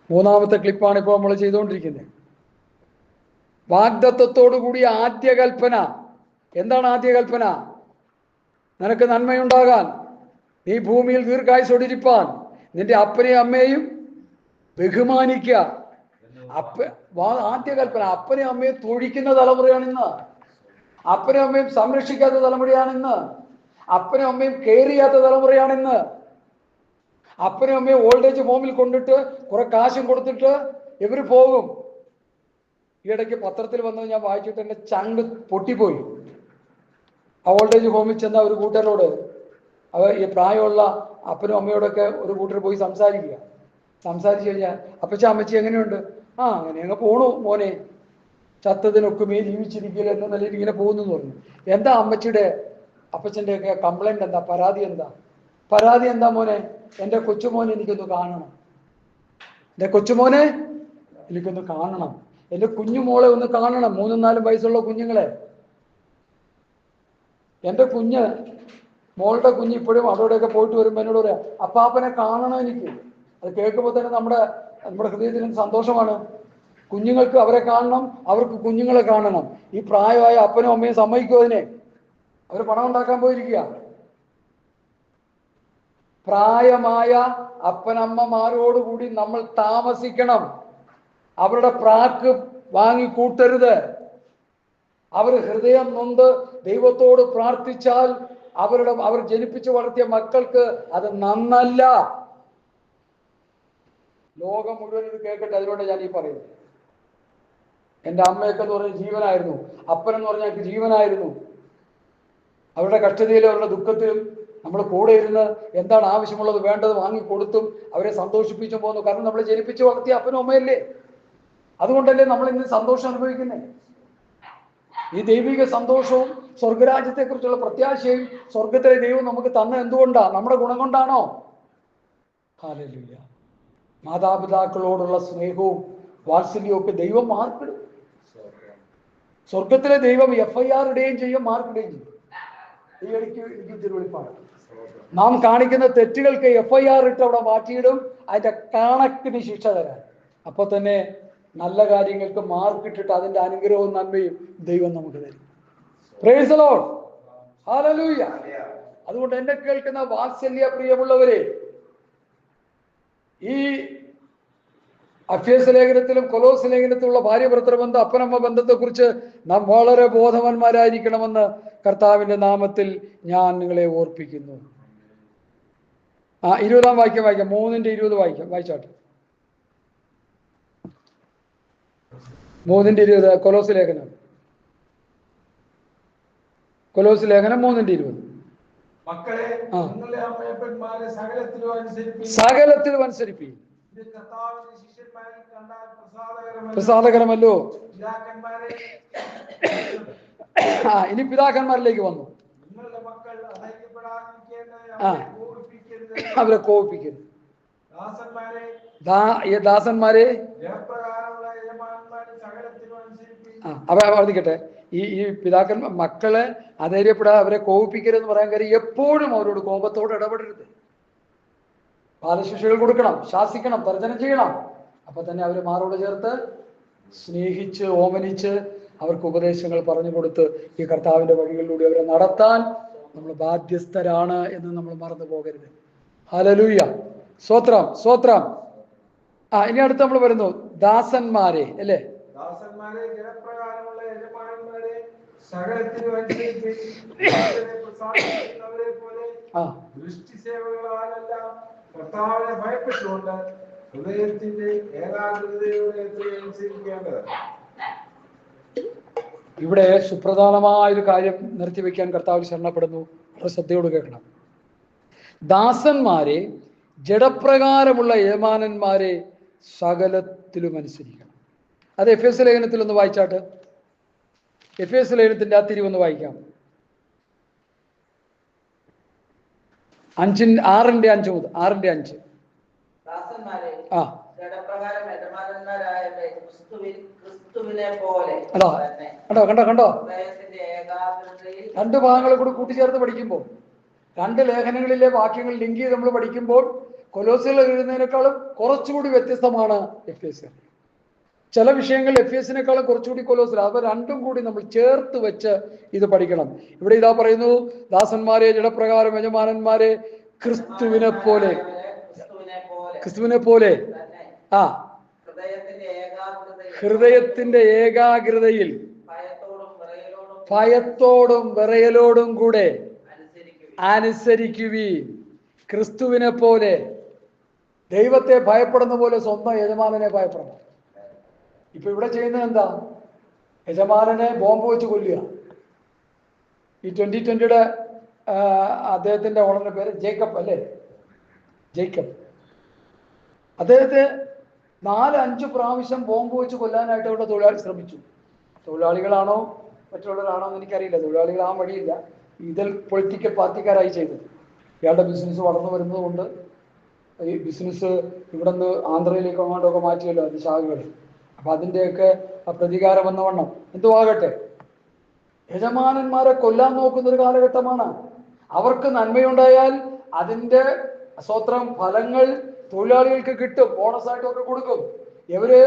മൂന്നാമത്തെ ക്ലിപ്പാണ് ഇപ്പോൾ നമ്മൾ ചെയ്തുകൊണ്ടിരിക്കുന്നത്. വാഗ്ദത്തത്തോടു കൂടി ആദ്യ കൽപ്പന. എന്താണ് ആദ്യ കൽപ്പന? നിനക്ക് നന്മയുണ്ടാകാൻ, നീ ഭൂമിയിൽ ദീർഘായുസ്സോടിരിപ്പാൻ, നിന്റെ അപ്പനെയും അമ്മയെയും ബഹുമാനിക്കുക. ആദ്യ കൽപ്പന. അപ്പനെയും അമ്മയും തൊഴിക്കുന്ന തലമുറയാണിന്ന്. അപ്പനും അമ്മയും സംരക്ഷിക്കാത്ത തലമുറയാണിന്ന്. അപ്പനും അമ്മയും കെയർ ചെയ്യാത്ത തലമുറയാണിന്ന്. അപ്പനും അമ്മയും ഓൾഡ് ഏജ് ഹോമിൽ കൊണ്ടിട്ട് കുറെ കാശും കൊടുത്തിട്ട് ഇവര് പോകും. ഈ ഇടയ്ക്ക് പത്രത്തിൽ വന്നത് ഞാൻ വായിച്ചിട്ട് എന്റെ ചങ്ക് പൊട്ടിപ്പോയി. ആ ഓൾഡ് ഏജ് ഹോമിൽ ചെന്ന ഒരു കൂട്ടരോട്, ഈ പ്രായമുള്ള അപ്പനും അമ്മയോടൊക്കെ ഒരു കൂട്ടർ പോയി സംസാരിച്ചു കഴിഞ്ഞാൽ, അപ്പച്ച അമ്മച്ചി എങ്ങനെയുണ്ട്? അങ്ങനെ അങ്ങ് പോണു മോനെ, ചത്തതിനൊക്കുമേ ജീവിച്ചിരിക്കില്ല എന്ന നിലയിൽ ഇങ്ങനെ പോകുന്നു പറഞ്ഞു. എന്താ അമ്മച്ചിയുടെ അപ്പച്ചൻ്റെ ഒക്കെ കംപ്ലൈന്റ് എന്താ? പരാതി എന്താ മോനെ? എൻ്റെ കൊച്ചുമോനെ എനിക്കൊന്ന് കാണണം, എൻ്റെ കൊച്ചുമോനെ എനിക്കൊന്ന് കാണണം, എൻ്റെ കുഞ്ഞുമോളെ ഒന്ന് കാണണം, 3-4 വയസ്സുള്ള കുഞ്ഞുങ്ങളെ. എൻ്റെ മോളുടെ കുഞ്ഞ് ഇപ്പോഴും അവിടെയൊക്കെ പോയിട്ട് വരുമ്പോൾ എന്നോട് പറയാം, അപ്പാപ്പനെ കാണണം എനിക്ക്. അത് കേൾക്കുമ്പോൾ തന്നെ നമ്മുടെ ഹൃദയത്തിന് സന്തോഷമാണ്. കുഞ്ഞുങ്ങൾക്ക് അവരെ കാണണം, അവർക്ക് കുഞ്ഞുങ്ങളെ കാണണം. ഈ പ്രായമായ അപ്പനും അമ്മയും സമ്മതിക്കും അതിനെ? അവർ പണം ഉണ്ടാക്കാൻ പോയിരിക്കുക. പ്രായമായ അപ്പനമ്മമാരോടുകൂടി നമ്മൾ താമസിക്കണം. അവരുടെ പ്രാക്ക് വാങ്ങിക്കൂട്ടരുത്. അവർ ഹൃദയം നൊന്ത് ദൈവത്തോട് പ്രാർത്ഥിച്ചാൽ അവർ ജനിപ്പിച്ചു വളർത്തിയ മക്കൾക്ക് അത് നന്നല്ല. ലോകം മുഴുവൻ ഇത് കേൾക്കട്ടെ. അതിനോട് ഞാൻ ഈ പറയുന്നത്, എൻ്റെ അമ്മയൊക്കെ എന്ന് പറഞ്ഞാൽ ജീവനായിരുന്നു, അപ്പനെന്ന് പറഞ്ഞാൽ എനിക്ക് ജീവനായിരുന്നു. അവരുടെ കഷ്ടതയിലും അവരുടെ ദുഃഖത്തിലും നമ്മൾ കൂടെ ഇരുന്ന് എന്താണ് ആവശ്യമുള്ളത് വേണ്ടത് വാങ്ങിക്കൊടുത്തും അവരെ സന്തോഷിപ്പിച്ചും പോകുന്നു. കാരണം നമ്മൾ ജനിപ്പിച്ച് വളർത്തിയ അപ്പനും അമ്മയല്ലേ. അതുകൊണ്ടല്ലേ നമ്മൾ ഇന്ന് സന്തോഷം അനുഭവിക്കുന്നത്. ഈ ദൈവിക സന്തോഷവും സ്വർഗരാജ്യത്തെക്കുറിച്ചുള്ള പ്രത്യാശയും സ്വർഗത്തിലെ ദൈവം നമുക്ക് തന്ന എന്തുകൊണ്ടാ? നമ്മുടെ ഗുണം കൊണ്ടാണോ? ഹല്ലേലൂയ. മാതാപിതാക്കളോടുള്ള സ്നേഹവും വാത്സല്യവും ഒക്കെ ദൈവം മാർക്കിടും. സ്വർഗത്തിലെ ദൈവം FIR ഇടുകയും ചെയ്യും, മാർക്കിടുകയും ചെയ്യും. ഈ ഇടയ്ക്ക് എനിക്ക് തിരുവെളിപ്പാണ്. നാം കാണിക്കുന്ന തെറ്റുകൾക്ക് FIR ഇട്ട് അവിടെ മാറ്റിയിടും, അതിന്റെ കണക്കിന് ശിക്ഷ തരാൻ. അപ്പൊ തന്നെ നല്ല കാര്യങ്ങൾക്ക് മാർക്കിട്ടിട്ട് അതിന്റെ അനുഗ്രഹവും നന്മയും ദൈവം നമുക്ക് തരും. Praise the Lord. ഹല്ലേലൂയ. അതുകൊണ്ട് എന്നെ കേൾക്കുന്ന വാത്സല്യ പ്രിയമുള്ളവരെ, ഈ എഫേസ്യ ലേഖനത്തിലും കൊലോസ്യ ലേഖനത്തിലുള്ള ഭാര്യ ഭർത്തൃബന്ധം, അപ്പനമ്മ ബന്ധത്തെക്കുറിച്ച് നാം വളരെ ബോധവാന്മാരായിരിക്കണമെന്ന് കർത്താവിന്റെ നാമത്തിൽ ഞാൻ നിങ്ങളെ ഓർപ്പിക്കുന്നു. 20-ാം വാക്യം വായിക്കാം. 3:20 വായിച്ചാട്ടെ. 3:20 കൊലോസ്യ ലേഖനം 3:20. മക്കളെ, സകലത്തിലും അനുസരിപ്പീൻ, പ്രസാദകരമല്ലോ. ഇനി പിതാക്കന്മാരിലേക്ക് വന്നു. അവരെ കോപിപ്പിക്കരുത്. ദാസന്മാരെ വർദ്ധിക്കട്ടെ. ഈ പിതാക്കന്മാർ മക്കളെ അധൈര്യപ്പെടാതെ അവരെ കോപിപ്പിക്കരുതെന്ന് പറയാൻ കാര്യം എപ്പോഴും അവരോട് കോപത്തോടെ ഇടപെടരുത്. ബാലശിക്ഷകൾ കൊടുക്കണം, ശാസിക്കണം, തർജ്ജനം ചെയ്യണം. അപ്പൊ തന്നെ അവര് മാറോട് ചേർത്ത് സ്നേഹിച്ച് ഓമനിച്ച് അവർക്ക് ഉപദേശങ്ങൾ പറഞ്ഞു കൊടുത്ത് ഈ കർത്താവിന്റെ വഴികളിലൂടെ അവരെ നടത്താൻ നമ്മൾ ബാധ്യസ്ഥരാണ് എന്ന് നമ്മൾ മറന്നു പോകരുത്. ഹല്ലേലൂയ. സ്വത്രം സ്വത്രം. ഇനി അടുത്ത് നമ്മൾ വരുന്നു ദാസന്മാരെ, അല്ലേ? ദാസന്മാരെ, ജനപ്രകാരമുള്ള യജമാനന്മാരെ സകലത്തിലും അനുസരിച്ച് പ്രസാദിക്കുന്നവരെ പോലെ ദൃഷ്ടിസേവകളാലല്ല, കർത്താവിനെ ഭയപ്പെട്ടുകൊണ്ട് ഹൃദയത്തിന്റെ ഏകാഗ്രതയോടെ അനുസരിക്കേണ്ടത്. ഇവിടെ സുപ്രധാനമായൊരു കാര്യം നിർത്തിവെക്കാൻ കർത്താവ് ശരണപ്പെടുന്നു. വളരെ ശ്രദ്ധയോട് കേൾക്കണം. ദാസന്മാരെ, ജഡപ്രകാരമുള്ള യജമാനന്മാരെ സകലത്തിലും അനുസരിക്കണം. അത് എഫേസ്യ ലേഖനത്തിൽ ഒന്ന് വായിച്ചാട്ട്. എഫേസ്യ ലേഖനത്തിന്റെ 30 വായിക്കാം. 6:5 മുതൽ 6:5. കണ്ടോ 2 ഭാഗങ്ങളെ കൂടി കൂട്ടിച്ചേർത്ത് പഠിക്കുമ്പോൾ, 2 ലേഖനങ്ങളിലെ വാക്യങ്ങൾ ലിങ്ക് ചെയ്ത് നമ്മൾ പഠിക്കുമ്പോൾ കൊലോസിൽ എഴുതുന്നതിനേക്കാളും കുറച്ചുകൂടി വ്യത്യസ്തമാണ് എഫേസ്യർ. ചില വിഷയങ്ങൾ എഫേസിനേക്കാളും കുറച്ചുകൂടി കൊലോസിൽ. അപ്പൊ രണ്ടും കൂടി നമ്മൾ ചേർത്ത് വെച്ച് ഇത് പഠിക്കണം. ഇവിടെ ഇതാ പറയുന്നു, ദാസന്മാരെ ജഡപ്രകാരം യജമാനന്മാരെ ക്രിസ്തുവിനെ പോലെ. ക്രിസ്തുവിനെ പോലെ ആ ഹൃദയത്തിന്റെ ഏകാഗ്രതയിൽ ഭയത്തോടും വിറയലോടും കൂടെ അനുസരിക്കുവീൻ. ക്രിസ്തുവിനെ പോലെ. ദൈവത്തെ ഭയപ്പെടുന്ന പോലെ സ്വന്തം യജമാനനെ ഭയപ്പെടണം. ഇപ്പൊ ഇവിടെ ചെയ്യുന്നത് എന്താ? യജമാനനെ ബോംബ് വെച്ച് കൊല്ലുക. ഈ 2020 അദ്ദേഹത്തിന്റെ ഓണറിന്റെ പേര് ജേക്കബ് അല്ലേ? ജേക്കബ്. അദ്ദേഹത്തെ 4-5 പ്രാവശ്യം ബോംബ് വെച്ച് കൊല്ലാനായിട്ട് ഇവിടെ തൊഴിലാളി ശ്രമിച്ചു. തൊഴിലാളികളാണോ മറ്റുള്ളവരാണോ എന്ന് എനിക്കറിയില്ല. തൊഴിലാളികളാൻ വഴിയില്ല. ഇതിൽ പൊളിറ്റിക്കൽ പാർട്ടിക്കാരായി ചെയ്തത്. ഇയാളുടെ ബിസിനസ് വളർന്നു വരുന്നത് കൊണ്ട് ഈ ബിസിനസ് ഇവിടെ നിന്ന് ആന്ധ്രയിലേക്ക് അങ്ങോട്ടൊക്കെ മാറ്റിയല്ലോ അത് ശാഖകൾ. അപ്പൊ അതിൻ്റെയൊക്കെ പ്രതികാരം എന്ന വണ്ണം എന്തോ ആകട്ടെ, യജമാനന്മാരെ കൊല്ലാൻ നോക്കുന്ന ഒരു കാലഘട്ടമാണ്. അവർക്ക് നന്മയുണ്ടായാൽ അതിൻ്റെ സ്വത്രം ഫലങ്ങൾ തൊഴിലാളികൾക്ക് കിട്ടും, ബോണസായിട്ടൊക്കെ കൊടുക്കും. ഇവര്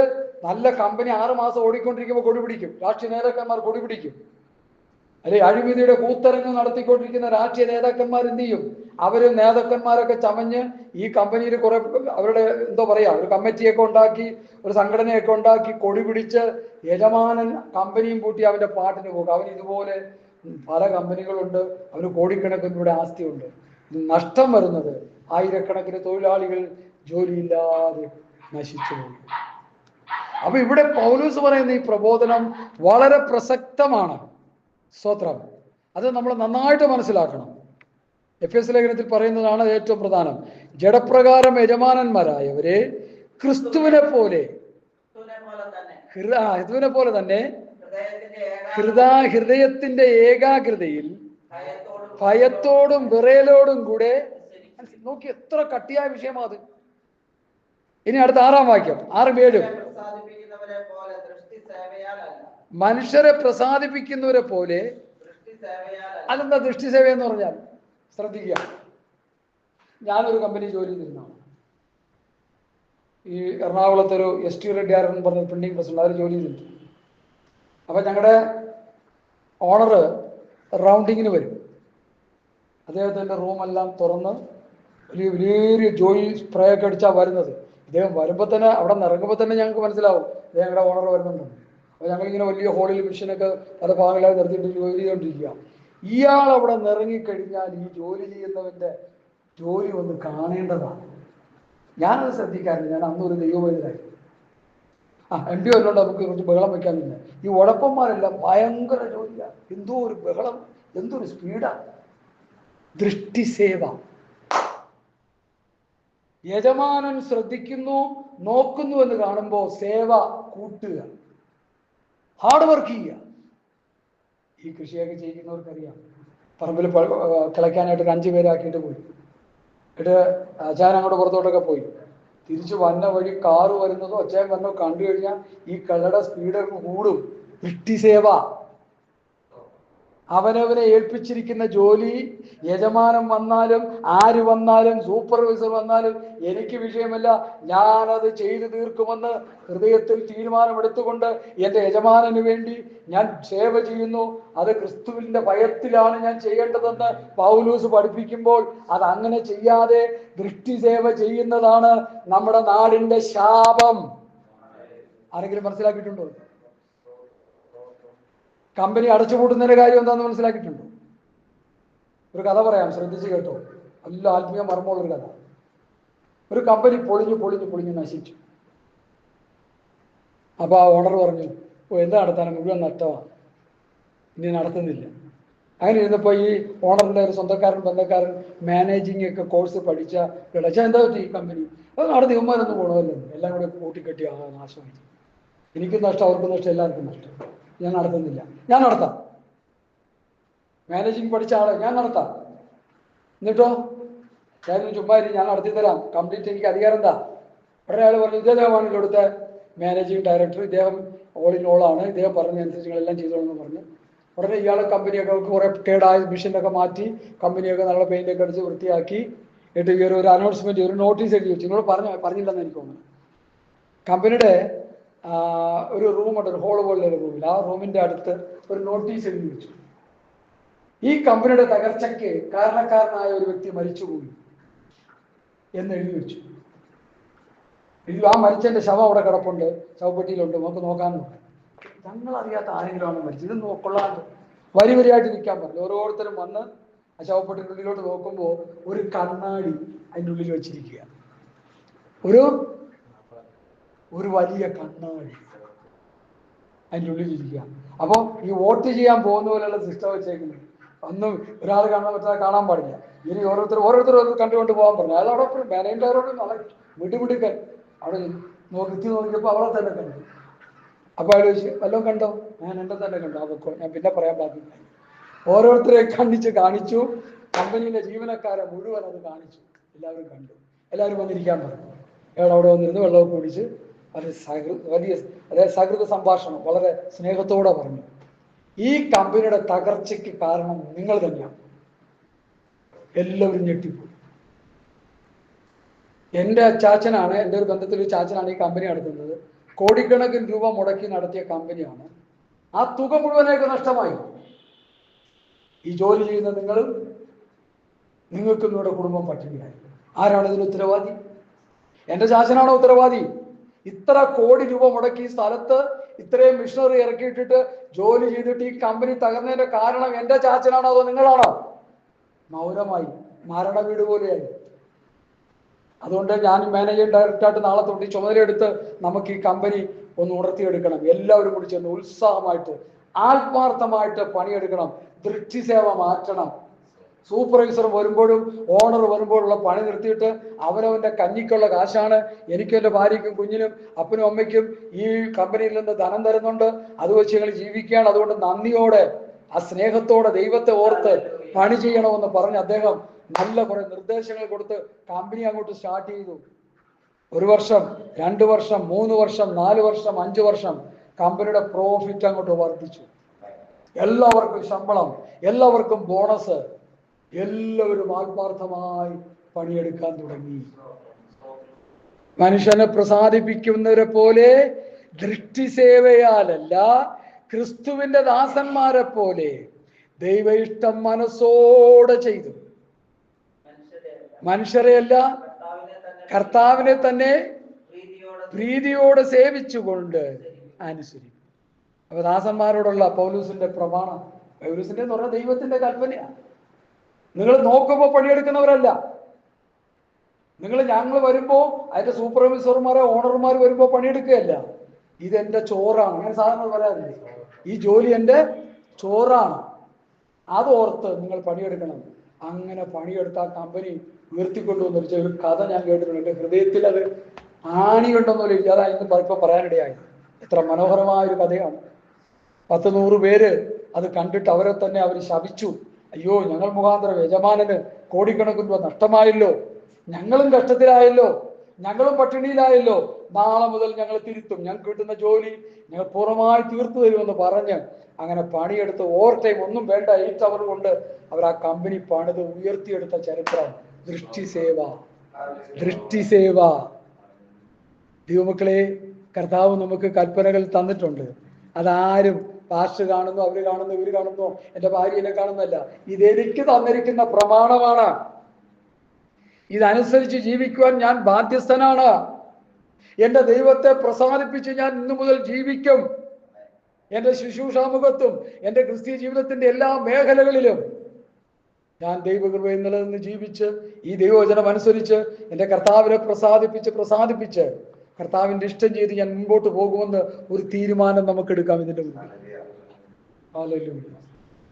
നല്ല കമ്പനി 6 മാസം ഓടിക്കൊണ്ടിരിക്കുമ്പോൾ കൊടി പിടിക്കും. രാഷ്ട്രീയ നേതാക്കന്മാർ കൊടി പിടിക്കും. അല്ലെ, അഴിമതിയുടെ കൂത്തരങ്ങ് നടത്തിക്കൊണ്ടിരിക്കുന്ന രാഷ്ട്രീയ നേതാക്കന്മാർ എന്ത് ചെയ്യും? അവര് നേതാക്കന്മാരൊക്കെ ചമഞ്ഞ് ഈ കമ്പനിയിൽ കുറെ അവരുടെ എന്തോ പറയാ ഒരു കമ്മിറ്റിയൊക്കെ ഉണ്ടാക്കി, ഒരു സംഘടനയൊക്കെ ഉണ്ടാക്കി കൊടി പിടിച്ച് യജമാനൻ കമ്പനിയും പൂട്ടി അവന്റെ പാട്ടിന് പോകും. അവന് ഇതുപോലെ പല കമ്പനികളുണ്ട്, അവന് കോടിക്കണക്കിന് ഇവിടെ ആസ്തിയുണ്ട്. നഷ്ടം വരുന്നത് ആയിരക്കണക്കിന് തൊഴിലാളികൾ ജോലിയില്ലാതെ നശിച്ചു പോകും. അപ്പൊ ഇവിടെ പൗലോസ് പറയുന്ന ഈ പ്രബോധനം വളരെ പ്രസക്തമാണ്. സ്തോത്രം. അത് നമ്മൾ നന്നായിട്ട് മനസ്സിലാക്കണം. എഫേസ്യ ലേഖനത്തിൽ പറയുന്നതാണ് ഏറ്റവും പ്രധാനം. ജഡപ്രകാരം യജമാനന്മാരായവരെ ക്രിസ്തുവിനെ പോലെ തന്നെ ഹൃദയത്തിന്റെ ഏകാഗ്രതയിൽ ഭയത്തോടും വിറയലോടും കൂടെ. നോക്കി എത്ര കട്ടിയായ വിഷയമാ അത്. ഇനി അടുത്ത 6-ാം വാക്യം, 6-7. മനുഷ്യരെ പ്രസാദിപ്പിക്കുന്നവരെ പോലെ. അതെന്താ ദൃഷ്ടി സേവ എന്ന് പറഞ്ഞാൽ? ശ്രദ്ധിക്കുക, ഞാനൊരു കമ്പനി ജോലി ചെയ്തിരുന്നതാണ്. ഈ എറണാകുളത്തൊരു ST റെഡ്ഡിയാർ എന്ന് പറഞ്ഞ പ്രിന്റിംഗ് പ്രസ് ഉണ്ട്, അവർ ജോലി ചെയ്തിട്ടുണ്ട്. അപ്പൊ ഞങ്ങളുടെ ഓണർ റൗണ്ടിങ്ങിന് വരും. അദ്ദേഹത്തിൻ്റെ റൂമെല്ലാം തുറന്ന് വലിയ ജോലി സ്പ്രേ ഒക്കെ അടിച്ചാൽ വരുന്നത്. ഇദ്ദേഹം വരുമ്പോൾ തന്നെ അവിടെ നിന്ന് ഇറങ്ങുമ്പോൾ തന്നെ ഞങ്ങൾക്ക് മനസ്സിലാവും ഇദ്ദേഹം ഞങ്ങളുടെ ഓണർ വരുന്നുണ്ടെന്ന്. അപ്പോൾ ഞങ്ങളിങ്ങനെ വലിയ ഹോളിൽ മെഷീനൊക്കെ പല ഭാഗങ്ങളായി നിർത്തിയിട്ട് ജോലി ചെയ്തുകൊണ്ടിരിക്കുക. ഇയാൾ അവിടെ നിറങ്ങിക്കഴിഞ്ഞാൽ ഈ ജോലി ചെയ്യുന്നവൻ്റെ ജോലി ഒന്ന് കാണേണ്ടതാണ്. ഞാനത് ശ്രദ്ധിക്കാറില്ല. ഞാൻ അന്നൊരു ദൈവവൈദ്യരായി. MD വല്ലോണ്ട് നമുക്ക് കുറച്ച് ബഹളം വെക്കാനില്ല. ഈ ഉഴപ്പന്മാരെല്ലാം ഭയങ്കര ജോലിയാണ്. എന്തോ ഒരു ബഹളം, എന്തൊരു സ്പീഡാണ്. ദൃഷ്ടിസേവ. യജമാനൻ ശ്രദ്ധിക്കുന്നു, നോക്കുന്നു എന്ന് കാണുമ്പോൾ സേവ കൂട്ടുക, ഹാർഡ് വർക്ക് ചെയ്യുക. ഈ കൃഷിയൊക്കെ ചെയ്യുന്നവർക്കറിയാം. പറമ്പിൽ കിളയ്ക്കാനായിട്ട് 5 പേരാക്കിയിട്ട് പോയി. എന്നിട്ട് അച്ചായൻ അങ്ങോട്ട് പുറത്തോട്ടൊക്കെ പോയി. തിരിച്ചു വന്ന വഴി കാറ് വരുന്നതോ അച്ചായൻ വന്നോ കണ്ടു കഴിഞ്ഞാൽ ഈ കിളയുടെ സ്പീഡ് കൂടും. ദൃഷ്ടിസേവ. അവനവനെ ഏൽപ്പിച്ചിരിക്കുന്ന ജോലി യജമാനം വന്നാലും ആര് വന്നാലും സൂപ്പർവൈസർ വന്നാലും എനിക്ക് വിഷയമല്ല, ഞാനത് ചെയ്തു തീർക്കുമെന്ന് ഹൃദയത്തിൽ തീരുമാനമെടുത്തുകൊണ്ട് എൻ്റെ യജമാനന് വേണ്ടി ഞാൻ സേവ ചെയ്യുന്നു. അത് ക്രിസ്തുവിൻ്റെ ഭയത്തിലാണ് ഞാൻ ചെയ്യേണ്ടതെന്ന് പൗലോസ് പഠിപ്പിക്കുമ്പോൾ അത് അങ്ങനെ ചെയ്യാതെ ദൃഷ്ടി സേവ ചെയ്യുന്നതാണ് നമ്മുടെ നാടിൻ്റെ ശാപം. ആരെങ്കിലും മനസ്സിലാക്കിയിട്ടുണ്ടോ? കമ്പനി അടച്ചുപൂട്ടുന്നതിന്റെ കാര്യം എന്താണെന്ന് മനസ്സിലാക്കിയിട്ടുണ്ടോ? ഒരു കഥ പറയാം, ശ്രദ്ധിച്ച് കേട്ടോ. നല്ല ആത്മീയ മർമ്മമുള്ളൊരു കഥ. ഒരു കമ്പനി പൊളിഞ്ഞു നശിച്ചു. അപ്പൊ ആ ഓണർ പറഞ്ഞു, എന്താ നടത്താനും മുഴുവൻ നഷ്ടമാണ്, ഇനി നടത്തുന്നില്ല. അങ്ങനെ ഇരുന്നപ്പോൾ ഈ ഓണറിന്റെ ഒരു സ്വന്തക്കാരൻ ബന്ധക്കാരൻ മാനേജിങ് ഒക്കെ കോഴ്സ് പഠിച്ച വിളച്ച എന്താ പറ്റി ഈ കമ്പനി അത് നടത്തി ഇവന്മാരൊന്നും പോകണമല്ലോ, എല്ലാം കൂടെ കൂട്ടിക്കെട്ടി നാശമായി. എനിക്കും നഷ്ടം, അവർക്കും നഷ്ടം, എല്ലാവർക്കും നഷ്ടം. ഞാൻ നടത്തുന്നില്ല. ഞാൻ നടത്താം, മാനേജിങ് പഠിച്ച ആളെ ഞാൻ നടത്താം. എന്നിട്ടോ ഞാൻ ചുമ്മാ ഞാൻ നടത്തി തരാം, കംപ്ലീറ്റ് എനിക്ക് അധികാരം എന്താ. ഉടനെ അയാൾ പറഞ്ഞു, ഇദ്ദേഹമാണ് ഇവിടുത്തെ മാനേജിങ് ഡയറക്ടർ, ഇദ്ദേഹം ഓൾ ഇൻ ഓൾ ആണ്, ഇദ്ദേഹം പറഞ്ഞതനുസരിച്ച് നിങ്ങളെല്ലാം ചെയ്തോളെന്ന് പറഞ്ഞു. ഉടനെ ഇയാളെ കമ്പനിയൊക്കെ കുറെ കേടായ മെഷീനൊക്കെ മാറ്റി കമ്പനിയൊക്കെ നല്ല പെയിൻ്റൊക്കെ അടിച്ച് വൃത്തിയാക്കി എന്നിട്ട് ഈ ഒരു അനൗൺസ്മെന്റ്, ഒരു നോട്ടീസ് എഴുതി വെച്ചു. നിങ്ങൾ പറഞ്ഞില്ലെന്ന് എനിക്ക് തോന്നുന്നു. കമ്പനിയുടെ ഒരു റൂമുണ്ട്, ഒരു ഹോൾ പോലുള്ള ഒരു റൂമിൽ, ആ റൂമിന്റെ അടുത്ത് ഒരു നോട്ടീസ് എഴുതി വെച്ചു. ഈ കമ്പനിയുടെ തകർച്ചയ്ക്ക് കാരണക്കാരനായ ഒരു വ്യക്തി മരിച്ചുപോയി എന്ന് എഴുതി വെച്ചു. ആ മരിച്ചതിന്റെ ശവം അവിടെ കിടപ്പുണ്ട്, ശവപ്പെട്ടിയിലുണ്ട്, നമുക്ക് നോക്കാനുണ്ട്. ഞങ്ങൾ അറിയാത്ത ആരെങ്കിലുമാണ് മരിച്ചത്. ഇത് കൊള്ളാണ്ട് വരി വരിയായിട്ട് നിൽക്കാൻ പറഞ്ഞു. ഓരോരുത്തരും വന്ന് ആ ശവപ്പെട്ടിയുടെ ഉള്ളിലോട്ട് നോക്കുമ്പോൾ ഒരു കണ്ണാടി അതിൻ്റെ ഉള്ളിൽ വെച്ചിരിക്കുക, ഒരു വലിയ കണ്ണാടി അതിൻ്റെ ഉള്ളിൽ ഇരിക്കുക. അപ്പോൾ ഈ വോട്ട് ചെയ്യാൻ പോകുന്ന പോലെയുള്ള സിസ്റ്റം വെച്ചേക്കുന്നത്. ഒന്നും ഒരാൾ കാണാൻ പറ്റാതെ കാണാൻ പാടില്ല. ഇനി ഓരോരുത്തർ കണ്ടുകൊണ്ട് പോകാൻ പറഞ്ഞു. അതോടൊപ്പം മാനേജറോട് നല്ല മിടുമിടുക്കൻ അവിടെ നോക്കിയപ്പോൾ അവളെ തന്നെ കണ്ടു. അപ്പോൾ അയാൾ ചോദിച്ചു, വല്ലതും കണ്ടോ? ഞാൻ എന്നെ തന്നെ കണ്ടു. അതൊക്കെ ഞാൻ പിന്നെ പറയാൻ പാടില്ല. ഓരോരുത്തരെ കാണിച്ചു. കമ്പനിയിലെ ജീവനക്കാരെ മുഴുവൻ അത് കാണിച്ചു. എല്ലാവരും കണ്ടു. എല്ലാവരും വന്നിരിക്കാൻ പറഞ്ഞു. അയാൾ അവിടെ വന്നിരുന്ന് വെള്ളമൊക്കെ കുടിച്ച് അതായത് സഹൃദ സംഭാഷണം വളരെ സ്നേഹത്തോടെ പറഞ്ഞു, ഈ കമ്പനിയുടെ തകർച്ചയ്ക്ക് കാരണം നിങ്ങൾ തന്നെയാണ്. എല്ലാവരും ഞെട്ടിപ്പോയി. എൻ്റെ ചാച്ചനാണ്, എൻ്റെ ഒരു ബന്ധത്തിൽ ഒരു ചാച്ചനാണ് ഈ കമ്പനി നടത്തുന്നത്. കോടിക്കണക്കിന് രൂപ മുടക്കി നടത്തിയ കമ്പനിയാണ്. ആ തുക മുഴുവനേക്ക് നഷ്ടമായി. ഈ ജോലി ചെയ്യുന്ന നിങ്ങൾക്കും നിങ്ങളുടെ കുടുംബം പട്ടിണിയായി. ആരാണ് ഇതിന് ഉത്തരവാദി? എൻ്റെ ചാച്ചനാണോ ഉത്തരവാദി? ഇത്ര കോടി രൂപ മുടക്കി ഈ സ്ഥലത്ത് ഇത്രയും മിഷനറി ഇറക്കിയിട്ടിട്ട് ജോലി ചെയ്തിട്ട് ഈ കമ്പനി തകർന്നതിന്റെ കാരണം എൻ്റെ ചാച്ചനാണോ അതോ നിങ്ങളാണോ? മൗനമായി, മരണ വീട് പോലെയായി. അതുകൊണ്ട് ഞാൻ മാനേജിംഗ് ഡയറക്ടറായിട്ട് നാളെ തൊട്ട് ചുമതലയെടുത്ത് നമുക്ക് ഈ കമ്പനി ഒന്ന് ഉണർത്തിയെടുക്കണം. എല്ലാവരും കൂടി ചെന്ന് ഉത്സാഹമായിട്ട് ആത്മാർത്ഥമായിട്ട് പണിയെടുക്കണം. ദൃഷ്ടിസേവ മാറ്റണം. സൂപ്പർവൈസർ വരുമ്പോഴും ഓണർ വരുമ്പോഴുള്ള പണി നിർത്തിയിട്ട് അവനവൻ്റെ കഞ്ഞിക്കുള്ള കാശാണ്, എനിക്കും എൻ്റെ ഭാര്യയ്ക്കും കുഞ്ഞിനും അപ്പനും അമ്മയ്ക്കും ഈ കമ്പനിയിൽ നിന്ന് ധനം തരുന്നുണ്ട്, അത് വെച്ച് ഞങ്ങൾ ജീവിക്കുകയാണ്. അതുകൊണ്ട് നന്ദിയോടെ ആ സ്നേഹത്തോടെ ദൈവത്തെ ഓർത്ത് പണി ചെയ്യണമെന്ന് പറഞ്ഞ് അദ്ദേഹം നല്ല കുറെ നിർദ്ദേശങ്ങൾ കൊടുത്ത് കമ്പനി അങ്ങോട്ട് സ്റ്റാർട്ട് ചെയ്തു. 1 വർഷം, 2 വർഷം, 3 വർഷം, 4 വർഷം, 5 വർഷം കമ്പനിയുടെ പ്രോഫിറ്റ് അങ്ങോട്ട് വർദ്ധിച്ചു. എല്ലാവർക്കും ശമ്പളം, എല്ലാവർക്കും ബോണസ്, എല്ലാവരും ആത്മാർത്ഥമായി പണിയെടുക്കാൻ തുടങ്ങി. മനുഷ്യനെ പ്രസാദിപ്പിക്കുന്നവരെ പോലെ ദൃഷ്ടിസേവയാലല്ല, ക്രിസ്തുവിന്റെ ദാസന്മാരെ പോലെ ദൈവ ഇഷ്ടം മനസ്സോടെ ചെയ്തു. മനുഷ്യരെയല്ല, കർത്താവിനെ തന്നെ പ്രീതിയോടെ സേവിച്ചുകൊണ്ട് അനുസരിക്കും. അപ്പൊ ദാസന്മാരോടുള്ള പൗലൂസിന്റെ പ്രമാണം, പൗലൂസിന്റെ എന്ന് പറഞ്ഞാൽ ദൈവത്തിന്റെ കൽപ്പനയാണ്. നിങ്ങൾ നോക്കുമ്പോൾ പണിയെടുക്കുന്നവരല്ല. ഞങ്ങൾ വരുമ്പോ അതിന്റെ സൂപ്പർവൈസർമാരോ ഓണർമാർ വരുമ്പോ പണിയെടുക്കുകയല്ല. ഇതെന്റെ ചോറാണ്. അങ്ങനെ സാധനങ്ങൾ പറയാറില്ലേ? ഈ ജോലി എൻ്റെ ചോറാണ്, അതോർത്ത് നിങ്ങൾ പണിയെടുക്കണം. അങ്ങനെ പണിയെടുത്ത ആ കമ്പനി ഉയർത്തിക്കൊണ്ടുവന്ന ഒരു കഥ ഞാൻ കേട്ടിട്ടുണ്ട്. എൻ്റെ ഹൃദയത്തിൽ അത് ആണി കൊണ്ടൊന്നുമില്ല, ഇല്ലാതായിരുന്നു ഇപ്പൊ പറയാനിടയായി. എത്ര മനോഹരമായൊരു കഥയാണ്. 100 പേര് അത് കണ്ടിട്ട് അവരെ തന്നെ അവർ ശപിച്ചു. അയ്യോ, ഞങ്ങൾ മുഖാന്തരം യജമാനന് കോടിക്കണക്കിന് രൂപ നഷ്ടമായല്ലോ, ഞങ്ങളും കഷ്ടത്തിലായല്ലോ, ഞങ്ങളും പട്ടിണിയിലായല്ലോ, നാളെ മുതൽ ഞങ്ങൾ തിരുത്തും, ഞങ്ങൾക്ക് കിട്ടുന്ന ജോലി ഞങ്ങൾ പൂർണ്ണമായി തീർത്തു തരുമെന്ന് പറഞ്ഞ് അങ്ങനെ പണിയെടുത്ത് ഓവർ ടൈം ഒന്നും വേണ്ട 8 അവർ കൊണ്ട് അവർ ആ കമ്പനി പണിത് ഉയർത്തിയെടുത്ത ചരിത്രം. ദൃഷ്ടിസേവ. ദൈവമക്കളെ, കർത്താവ് നമുക്ക് കൽപ്പനകൾ തന്നിട്ടുണ്ട്. അതാരും പാസ്റ്റർ കാണുന്നു, അവര് കാണുന്നു, ഇവര് കാണുന്നു, എൻ്റെ ഭാര്യനെ കാണുന്നല്ല. ഇതെനിക്ക് തന്നിരിക്കുന്ന പ്രമാണമാണ്. ഇതനുസരിച്ച് ജീവിക്കുവാൻ ഞാൻ ബാധ്യസ്ഥനാണ്. എൻ്റെ ദൈവത്തെ പ്രസാദിപ്പിച്ച് ഞാൻ ഇന്നു മുതൽ ജീവിക്കും. എൻ്റെ ശുശ്രൂഷാമുഖത്തും എൻ്റെ ക്രിസ്തീയ ജീവിതത്തിന്റെ എല്ലാ മേഖലകളിലും ഞാൻ ദൈവകൃപയിൽ നിലനിന്ന് ജീവിച്ച് ഈ ദൈവവചനം അനുസരിച്ച് എൻ്റെ കർത്താവിനെ പ്രസാദിപ്പിച്ച് കർത്താവിൻ്റെ ഇഷ്ടം ചെയ്ത് ഞാൻ മുമ്പോട്ട് പോകുമെന്ന് ഒരു തീരുമാനം നമുക്ക് എടുക്കാം ഇതിന്റെ മുന്നിൽ. ഹല്ലേലൂയ.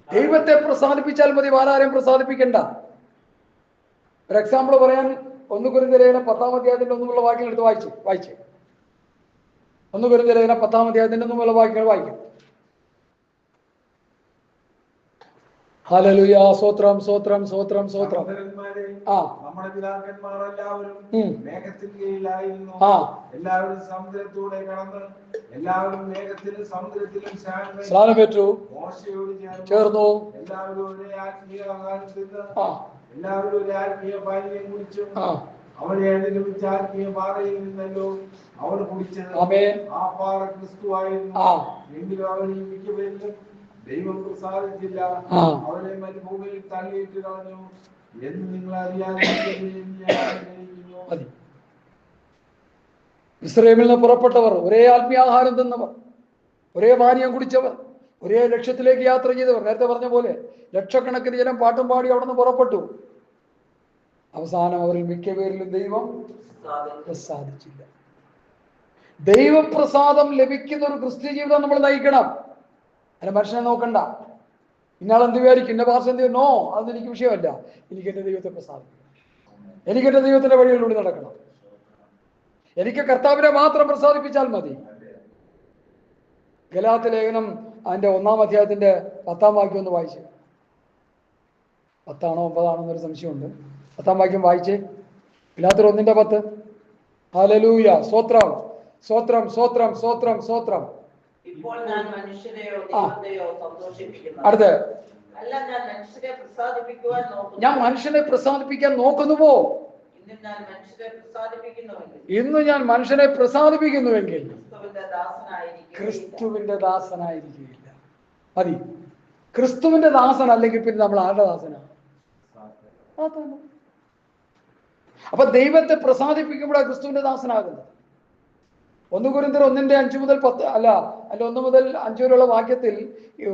ദൈവത്തെ പ്രസാദിപ്പിച്ചാൽ മതി, ആരെയും പ്രസാദിപ്പിക്കണ്ട. ഒരു എക്സാമ്പിൾ പറയാൻ 1 കൊരിന്ത്യർ 10-ാം അധ്യായത്തിന്റെ ഒന്നുമുള്ള വാക്യങ്ങൾ എടുത്ത് വായിച്ചേ. 1 കൊരിന്ത്യർ 10-ാം അധ്യായത്തിന്റെ ഒന്നുമുള്ള വാക്യങ്ങൾ വായിക്കും. ഹല്ലേലൂയ. സ്തോത്രം, സ്തോത്രം, സ്തോത്രം, സ്തോത്രം. നമ്മുടെ പിതാക്കന്മാർ എല്ലാവരും മേഘത്തിന് കീഴിലായിരുന്നു. എല്ലാവരും സമുദ്രത്തിലൂടെ കടന്ന് എല്ലാവരും മേഘത്തിലും സമുദ്രത്തിലും സ്നാനം ഏറ്റു, മോശയോട് ചേർന്നു. എല്ലാവരും ഒരേ ആത്മീയ ആഹാരം തിന്ന് എല്ലാവരും ഒരു ആത്മീയ പാനീയം കുടിച്ചു. അവരെ അനുഗമിച്ച ആത്മീയ പാറയിൽ നിന്നല്ലോ അവർ കുടിച്ചത്. ആ പാറ ക്രിസ്തുവായിരുന്നു. എങ്കിലും അവരിൽ മിക്കവരിലും ദൈവം പ്രസാദിച്ചില്ല. അവരെ മരുഭൂമിയിൽ തള്ളിയിട്ട് കളഞ്ഞു എന്ന് നിങ്ങൾ അറിയാതെ. ഇസ്രായേലിൽ നിന്ന് പുറപ്പെട്ടവർ, ഒരേ ആത്മീയാഹാരം തിന്നവർ, ഒരേ പാനീയം കുടിച്ചവർ, ഒരേ ലക്ഷ്യത്തിലേക്ക് യാത്ര ചെയ്തവർ, നേരത്തെ പറഞ്ഞ പോലെ ലക്ഷക്കണക്കിന് ജനം പാട്ടും പാടി അവിടെ നിന്ന് പുറപ്പെട്ടു. അവസാനം അവരിൽ മിക്കപേരിലും ദൈവം പ്രസാദിച്ചില്ല. ദൈവപ്രസാദം ലഭിക്കുന്ന ഒരു ക്രിസ്ത്യ ജീവിതം നമ്മൾ നയിക്കണം. അതിന് മനുഷ്യനെ നോക്കണ്ട. ഇന്നാൾ എന്ത് വിചാരിക്കും, എന്റെ ഭാഷ എന്ത് നോ, അതൊന്നും എനിക്ക് വിഷയമല്ല. എനിക്ക് എന്റെ ദൈവത്തെ പ്രസാദിക്കണം. എനിക്ക് എന്റെ ദൈവത്തിന്റെ വഴികളിലൂടെ നടക്കണം. എനിക്ക് കർത്താവിനെ മാത്രം പ്രസാദിപ്പിച്ചാൽ മതി. ഗലാത്യ ലേഖനം അതിന്റെ 1-ാം അധ്യായത്തിന്റെ 10-ാം വാക്യം ഒന്ന് വായിച്ചേ. 10 ആണോ 9 ആണോ എന്നൊരു സംശയമുണ്ട്. 10-ാം വാക്യം വായിച്ചേ. ഗലാത്യർ 1:10. ഹല്ലേലൂയ. സ്തോത്രം സ്തോത്രം സ്തോത്രം സ്തോത്രം സ്തോത്രം. ഇപ്പോൾ ഞാൻ മനുഷ്യരെയോ ദൈവത്തെയോ സന്തോഷിപ്പിക്കുന്നു. അടുത്ത്, അല്ല, ഞാൻ മനുഷ്യരെ പ്രസാദിപ്പിക്കുവാൻ നോക്കുന്നു. ഞാൻ മനുഷ്യനെ പ്രസാദിപ്പിക്കാൻ നോക്കുന്നുവോ? ഇന്ന് ഞാൻ മനുഷ്യനെ പ്രസാദിപ്പിക്കുന്നുവെങ്കിൽ ക്രിസ്തുവിന്റെ ദാസനായിരിക്കില്ല. മതി. ക്രിസ്തുവിന്റെ ദാസൻ അല്ലെങ്കിൽ പിന്നെ നമ്മൾ ആരുടെ ദാസനാണ്? അപ്പൊ ദൈവത്തെ പ്രസാദിപ്പിക്കുമ്പോഴാണ് ക്രിസ്തുവിന്റെ ദാസനാകുന്നത്. 1 കൊരിന്ത്യർ 1:5 മുതൽ 10 അല്ല 1 മുതൽ 5 വരെയുള്ള വാക്യത്തിൽ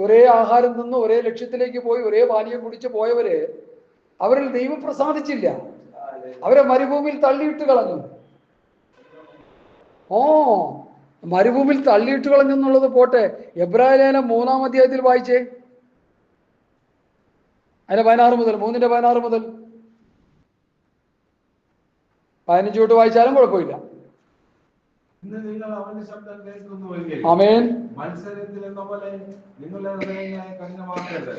ഒരേ ആഹാരം നിന്ന് ഒരേ ലക്ഷ്യത്തിലേക്ക് പോയി ഒരേ പാനീയം കുടിച്ച് പോയവര്, അവരിൽ ദൈവം പ്രസാദിച്ചില്ല. അവരെ മരുഭൂമിയിൽ തള്ളിയിട്ട് കളഞ്ഞു. മരുഭൂമിയിൽ തള്ളിയിട്ട് കളഞ്ഞു എന്നുള്ളത് പോട്ടെ. എബ്രായ ലേഖനം 3-ാം അധ്യായത്തിൽ വായിച്ചേ. അതിന്റെ 16 മുതൽ 3:16 മുതൽ 15 തൊട്ട് വായിച്ചാലും കുഴപ്പമില്ല. ഇന്ന് നിങ്ങൾ അവന്റെ ശബ്ദം കേൾക്കുന്നുവെങ്കിൽ ആമേൻ. മത്സരത്തിൽ എന്ന പോലെ നിങ്ങളുടെ ഹൃദയങ്ങളെ കഠിനമാക്കരുത്.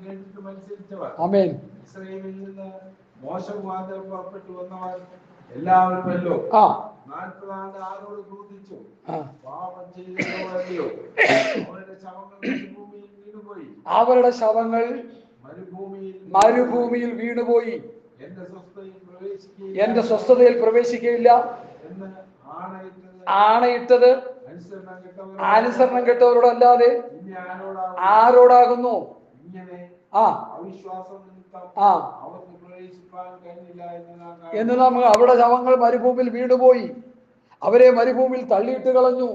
കേട്ടിട്ട് മത്സരിച്ചവർ, ആമേൻ, ഇസ്രായേലിൽ നിന്ന് മോശ മുഖാന്തരം പുറപ്പെട്ടു വന്നവർ എല്ലാവരുമല്ലോ 40 ആണ്ട് ആരോട് ക്രോധിച്ചു പാപം ചെയ്തവരല്ലോ. അവരുടെ ശവങ്ങൾ മരുഭൂമിയിൽ വീണുപോയി. അവരുടെ ശവങ്ങൾ മരുഭൂമിയിൽ വീണുപോയി. എന്റെ സ്വസ്ഥതയിൽ പ്രവേശിക്കുകയില്ല എന്ന് ആണയിട്ടത് അനുസരണം കെട്ടവരോടല്ലാതെ ആരോടാകുന്നു? എന്ന് നാം അവിടെ ശവങ്ങൾ മരുഭൂമിയിൽ വീണുപോയി. അവരെ മരുഭൂമിയിൽ തള്ളിയിട്ട് കളഞ്ഞു.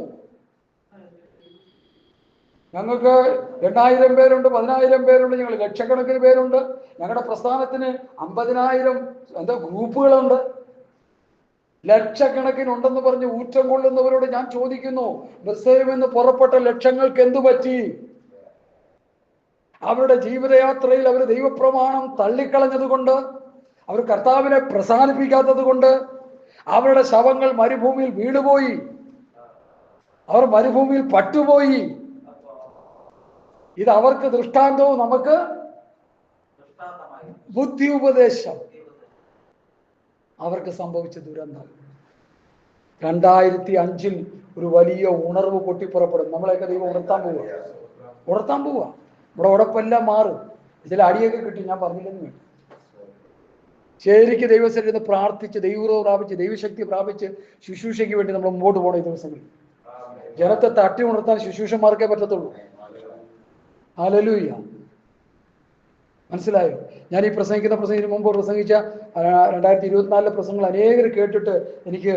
ഞങ്ങൾക്ക് 2000 പേരുണ്ട്, 10,000 പേരുണ്ട്, ഞങ്ങൾ ലക്ഷക്കണക്കിന് പേരുണ്ട്. ഞങ്ങളുടെ പ്രസ്ഥാനത്തിന് 50,000 ഗ്രൂപ്പുകളുണ്ട്. ലക്ഷക്കണക്കിനുണ്ടെന്ന് പറഞ്ഞ് ഊറ്റം കൊള്ളുന്നവരോട് ഞാൻ ചോദിക്കുന്നു, ബെത്സേലിൽ നിന്ന് പുറപ്പെട്ട ലക്ഷങ്ങൾക്ക് എന്തു പറ്റി? അവരുടെ ജീവിതയാത്രയിൽ അവർ ദൈവപ്രമാണം തള്ളിക്കളഞ്ഞത് കൊണ്ട്, അവർ കർത്താവിനെ പ്രസാദിപ്പിക്കാത്തത് കൊണ്ട് അവരുടെ ശവങ്ങൾ മരുഭൂമിയിൽ വീണുപോയി. അവർ മരുഭൂമിയിൽ പട്ടുപോയി. ഇത് അവർക്ക് ദൃഷ്ടാന്തവും നമുക്ക് ബുദ്ധി ഉപദേശം. അവർക്ക് സംഭവിച്ച ദുരന്തം 2005 ഒരു വലിയ ഉണർവ് പൊട്ടിപ്പുറപ്പെടും. നമ്മളെയൊക്കെ ദൈവം ഉണർത്താൻ പോവുക. നമ്മുടെ ഉടപ്പെല്ലാം മാറും. ചില അടിയൊക്കെ കിട്ടി, ഞാൻ പറഞ്ഞില്ലെന്ന്. ശരിക്ക് ദൈവസ്ഥലിരുന്ന് പ്രാർത്ഥിച്ച് ദൈവം പ്രാപിച്ച് ദൈവശക്തി പ്രാപിച്ച് ശുശ്രൂഷയ്ക്ക് വേണ്ടി നമ്മൾ മുമ്പോട്ട് പോകണം. ഈ ദിവസങ്ങളിൽ ജനത്തെ തട്ടി ഉണർത്താൻ ശുശ്രൂഷന്മാർക്കേ പറ്റത്തുള്ളൂ. ഹല്ലേലൂയ. മനസ്സിലായോ? ഞാൻ ഈ പ്രസംഗത്തിന് മുമ്പ് പ്രസംഗിച്ച 2024 പ്രസംഗങ്ങൾ അനേകർ കേട്ടിട്ട് എനിക്ക്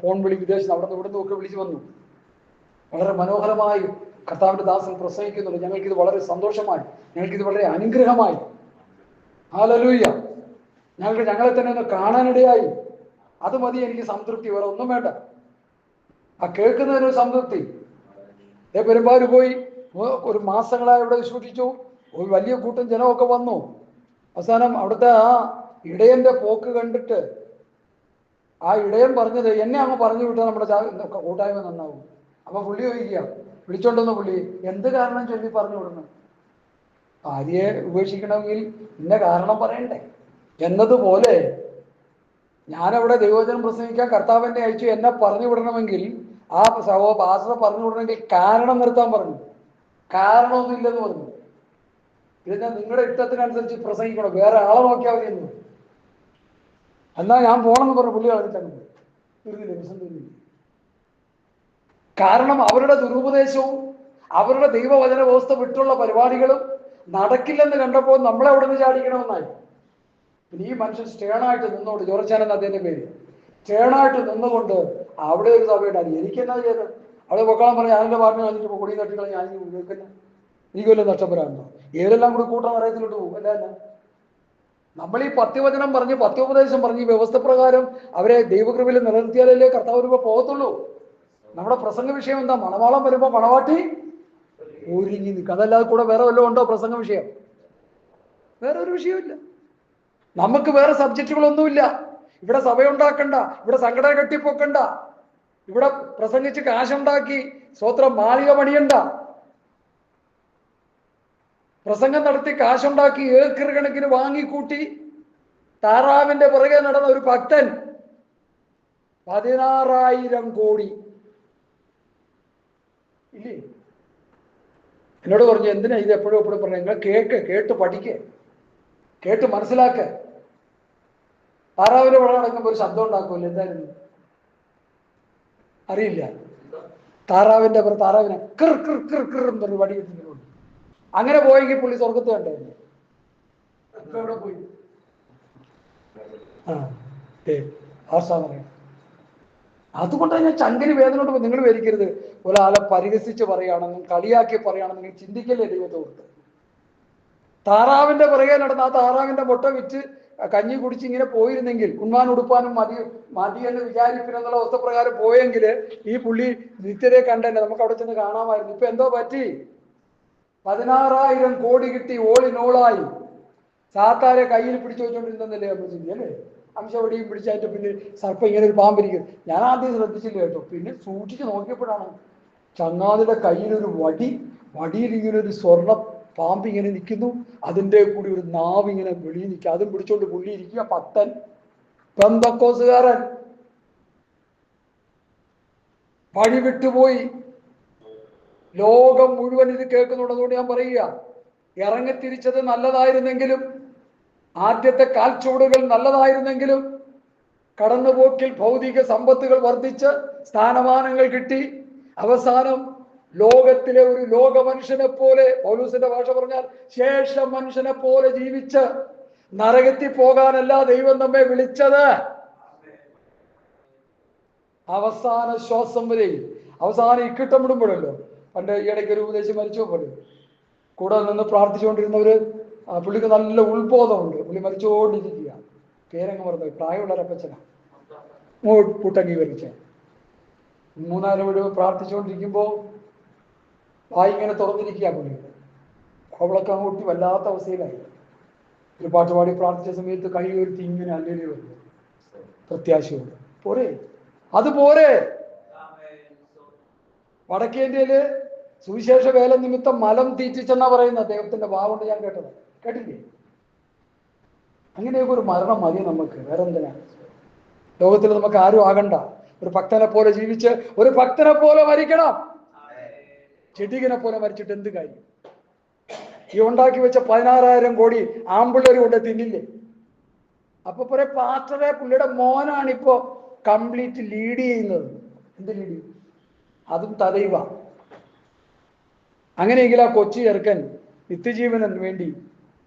ഫോൺ വിളി, വിദേശത്ത് അവിടെ നിന്ന് ഇവിടുന്ന് ഒക്കെ വിളിച്ചു വന്നു. വളരെ മനോഹരമായി കർത്താവിന്റെ ദാസൻ പ്രസംഗിക്കുന്നുണ്ട്. ഞങ്ങൾക്കിത് വളരെ സന്തോഷമായി, ഞങ്ങൾക്കിത് വളരെ അനുഗ്രഹമായി. ഹല്ലേലൂയ. ഞങ്ങളെ തന്നെ ഒന്ന് കാണാനിടയായി. അത് മതി എനിക്ക് സംതൃപ്തി, വേറെ ഒന്നും വേണ്ട. ആ കേൾക്കുന്നതിനൊരു സംതൃപ്തി. പെരുമ്പാവൂർ പോയി ഒരു മാസങ്ങളായി ഇവിടെ വിശ്വസിച്ചു. ഒരു വലിയ കൂട്ടം ജനമൊക്കെ വന്നു. അവസാനം അവിടുത്തെ ആ ഇടയന്റെ പോക്ക് കണ്ടിട്ട് ആ ഇടയൻ പറഞ്ഞത്, എന്നെ അങ്ങ് പറഞ്ഞു വിട്ടാൽ നമ്മുടെ കൂട്ടായ്മ നന്നാവും. അപ്പൊ പുള്ളി ചോദിക്കുക, വിളിച്ചോണ്ടെന്ന് പുള്ളി, എന്ത് കാരണം ചൊല്ലി പറഞ്ഞു വിടുന്നു? ഭാര്യയെ ഉപേക്ഷിക്കണമെങ്കിൽ ഇന്ന കാരണം പറയണ്ടേ എന്നതുപോലെ ഞാനവിടെ ദൈവവചനം പ്രസംഗിക്കാൻ കർത്താവിനെ അയച്ചു, എന്നെ പറഞ്ഞു വിടണമെങ്കിൽ ആ പാസ്റ്റർ പറഞ്ഞു വിടണമെങ്കിൽ കാരണം നിർത്താൻ പറഞ്ഞു. കാരണമൊന്നുമില്ലെന്ന് പറഞ്ഞു. പിന്നെ നിങ്ങളുടെ ഇഷ്ടത്തിനനുസരിച്ച് പ്രസംഗിക്കണം, വേറെ ആളെ നോക്കിയാൽ മതിയെന്ന്. എന്നാ ഞാൻ പോണെന്ന് പറഞ്ഞു പുള്ളി കളഞ്ഞിട്ടങ്ങ് പോയി. തീർന്നില്ലേ? പ്രശ്നം തീർന്നില്ല. കാരണം അവരുടെ ദുരുപദേശവും അവരുടെ ദൈവവചന വ്യവസ്ഥ വിട്ടുള്ള പരിപാടികളും നടക്കില്ലെന്ന് കണ്ടപ്പോൾ നമ്മളെ അവിടെ നിന്ന് ചാടിക്കണമെന്നായി. പിന്നെ ഈ മനുഷ്യൻ സ്റ്റേണായിട്ട് നിന്നോണ്ട്, ജോർജാൻ എന്ന അദ്ദേഹത്തിന്റെ പേര്, സ്റ്റേണായിട്ട് നിന്നുകൊണ്ട് അവിടെ ഒരു സഭയുണ്ടായി. എനിക്കെന്നാ ചെയ്തത്? അവിടെ പൊക്കണം പറഞ്ഞാൽ ഞാനെന്റെ പാട്ടിന് കളഞ്ഞിട്ട് കൊടി തട്ടിക്കളെ ഞാൻ ഉപയോഗിക്കുന്ന എനിക്ക് വല്ല നഷ്ടപ്പെടാനുണ്ടോ? ഏതെല്ലാം കൂടി കൂട്ടം അറിയത്തിലോട്ട് പോകും. അല്ല, നമ്മൾ ഈ പത്യവചനം പറഞ്ഞ് പത്യോപദേശം പറഞ്ഞ് ഈ വ്യവസ്ഥ പ്രകാരം അവരെ ദൈവകൃപയിൽ നിലനിർത്തിയാലല്ലേ കർത്താവ് വരുമ്പോ പോകത്തുള്ളൂ. നമ്മുടെ പ്രസംഗ വിഷയം എന്താ? മണവാളം വരുമ്പോ മണവാട്ടി ഒരുങ്ങി നിൽക്കുക. അതല്ലാതെ കൂടെ വേറെ വല്ലതും ഉണ്ടോ പ്രസംഗ വിഷയം? വേറെ ഒരു വിഷയമില്ല. നമുക്ക് വേറെ സബ്ജക്റ്റുകളൊന്നുമില്ല. ഇവിടെ സഭയുണ്ടാക്കണ്ട, ഇവിടെ സംഘടന കെട്ടിപ്പൊക്കണ്ട, ഇവിടെ പ്രസംഗിച്ച് കാശുണ്ടാക്കി സ്വത്രം മാളിക പണിയണ്ട. പ്രസംഗം നടത്തി കാശുണ്ടാക്കി ഏക്കർ കണക്കിന് വാങ്ങിക്കൂട്ടി താറാവിന്റെ പുറകെ നടന്ന ഒരു ഭക്തൻ 16,000 കോടി ഇല്ലേ? എന്നോട് പറഞ്ഞു, എന്തിനാ ഇത് എപ്പോഴും പറഞ്ഞു? നിങ്ങൾ കേട്ട് പഠിക്കേ, കേട്ട് മനസ്സിലാക്ക. താറാവിന്റെ പുറകെ നടക്കുമ്പോൾ ഒരു ശബ്ദം ഉണ്ടാക്കുമല്ലോ, എന്തായിരുന്നു അറിയില്ല. താറാവിന്റെ താറാവിനെ കിർ കിർ കിർ കിർ എന്ന് പറഞ്ഞു വടി കിട്ടുന്നുണ്ട്. അങ്ങനെ പോയെങ്കിൽ പുള്ളി സ്വർഗത്ത് കണ്ടായിരുന്നു. ഇപ്പൊ എവിടെ പോയി? അതുകൊണ്ടാണ് ഞാൻ ചങ്കിന് വേദനയോട് നിങ്ങൾ വരിക്കരുത്. ഒരാളെ പരിഹസിച്ച് പറയുകയാണെന്നും കളിയാക്കി പറയുകയാണെന്നും നിങ്ങൾ ചിന്തിക്കല്ലേ ദൈവത്തെ ഓർത്ത്. താറാവിന്റെ പുറകെ നടന്ന് ആ താറാവിന്റെ മുട്ട വിറ്റ് കഞ്ഞി കുടിച്ച് ഇങ്ങനെ പോയിരുന്നെങ്കിൽ, ഉണ്മാൻ ഉടുപ്പാനും മതി എന്ന് വിചാരിപ്പിനെന്നുള്ള അവസ്ഥപ്രകാരം പോയെങ്കിൽ ഈ പുള്ളി നിത്യതയെ കണ്ടല്ലേ നമുക്ക് അവിടെ ചെന്ന് കാണാമായിരുന്നു. ഇപ്പൊ എന്തോ പറ്റി? 16,000 കോടി കിട്ടി, ഓളിനോളായി. സാത്താരെ കയ്യിൽ പിടിച്ചു വെച്ചോണ്ടിരുന്നല്ലേ നമ്മൾ ചിന്തിയല്ലേ? അംശവടിയും പിടിച്ചതിന്റെ പിന്നെ സർപ്പം ഇങ്ങനെ ഒരു പാമ്പിരിക്കും. ഞാൻ ആദ്യം ശ്രദ്ധിച്ചില്ല കേട്ടോ, പിന്നെ സൂക്ഷിച്ച് നോക്കിയപ്പോഴാണ് ചങ്ങാതിയുടെ കയ്യിലൊരു വടിയിൽ ഇങ്ങനെ ഒരു സ്വർണ്ണ പാമ്പ് ഇങ്ങനെ നിൽക്കുന്നു. അതിൻ്റെ കൂടി ഒരു നാവ് ഇങ്ങനെ വെളിയിൽ നിൽക്കുക. അതും പിടിച്ചോണ്ട് പുള്ളി ഇരിക്കുക. ഭക്തൻ, പെന്തക്കോസുകാരൻ, വഴി വിട്ടുപോയി. ലോകം മുഴുവൻ ഇത് കേൾക്കുന്നുണ്ടെന്നുകൊണ്ട് ഞാൻ പറയുക, ഇറങ്ങിത്തിരിച്ചത് നല്ലതായിരുന്നെങ്കിലും, ആദ്യത്തെ കാൽച്ചുവടുകൾ നല്ലതായിരുന്നെങ്കിലും, കടന്നുപോക്കിൽ ഭൗതിക സമ്പത്തുകൾ വർദ്ധിച്ച് സ്ഥാനമാനങ്ങൾ കിട്ടി, അവസാനം ലോകത്തിലെ ഒരു ലോക മനുഷ്യനെ പോലെ, പൗലോസിന്റെ ഭാഷ പറഞ്ഞാൽ ശേഷ മനുഷ്യനെ പോലെ ജീവിച്ച് നരകത്തിൽ പോകാനല്ല ദൈവം നമ്മെ വിളിച്ചത്. അവസാന ശ്വാസം വരെയും, അവസാനം ഇക്കിട്ടമിടുമ്പോഴല്ലോ. പണ്ട് ഈയിടയ്ക്ക് ഒരു ഉപദേശം മരിച്ചു പോലെ കൂടെ നിന്ന് പ്രാർത്ഥിച്ചുകൊണ്ടിരുന്നവര്, പുള്ളിക്ക് നല്ല ഉത്ബോധമുണ്ട്. പുള്ളി മരിച്ചുകൊണ്ടിരിക്കുക. പേരങ്ങ് പറഞ്ഞു, പ്രായമുള്ളൊരപ്പച്ചനാ, കൂട്ടംഗീകരിച്ച 3-4 വീട് പ്രാർത്ഥിച്ചുകൊണ്ടിരിക്കുമ്പോൾ വായി ഇങ്ങനെ തുറന്നിരിക്കുക. പുള്ളി അവളൊക്കെ അങ്ങോട്ട് വല്ലാത്ത അവസ്ഥയിലായി. ഒരു പാട്ടുപാടി പ്രാർത്ഥിച്ച സമയത്ത് കൈ ഉയർത്തി ഇങ്ങനെ അല്ലെങ്കിൽ വന്നു. പ്രത്യാശയുണ്ട്. പോരെ, അത് പോരെ. വടക്കേന്ത്യയില് സുവിശേഷ വേല നിമിത്തം മലം തീറ്റിച്ചെന്നാ പറയുന്നത് അദ്ദേഹത്തിന്റെ വാവുകൊണ്ട് ഞാൻ കേട്ടില്ലേ? അങ്ങനെയൊക്കെ ഒരു മരണം മതി നമുക്ക്. വേറെ എന്തിനാ ലോകത്തിൽ നമുക്ക് ആരും ആകണ്ട. ഒരു ഭക്തനെ പോലെ ജീവിച്ച് ഒരു ഭക്തനെ പോലെ മരിക്കണം. ചെടികനെ പോലെ മരിച്ചിട്ട് എന്ത് കാര്യം? ഈ ഉണ്ടാക്കി വെച്ച 16,000 കോടി ആമ്പിള്ളേർ കൊണ്ട് തിന്നില്ലേ? അപ്പൊ പറയും, പാസ്റ്ററെ പുള്ളിയുടെ മോനാണിപ്പോ കംപ്ലീറ്റ് ലീഡ് ചെയ്യുന്നത്. എന്ത് ലീഡ്? അതും തദൈവ. അങ്ങനെയെങ്കിൽ ആ കൊച്ചു ചെറുക്കൻ നിത്യജീവനു വേണ്ടി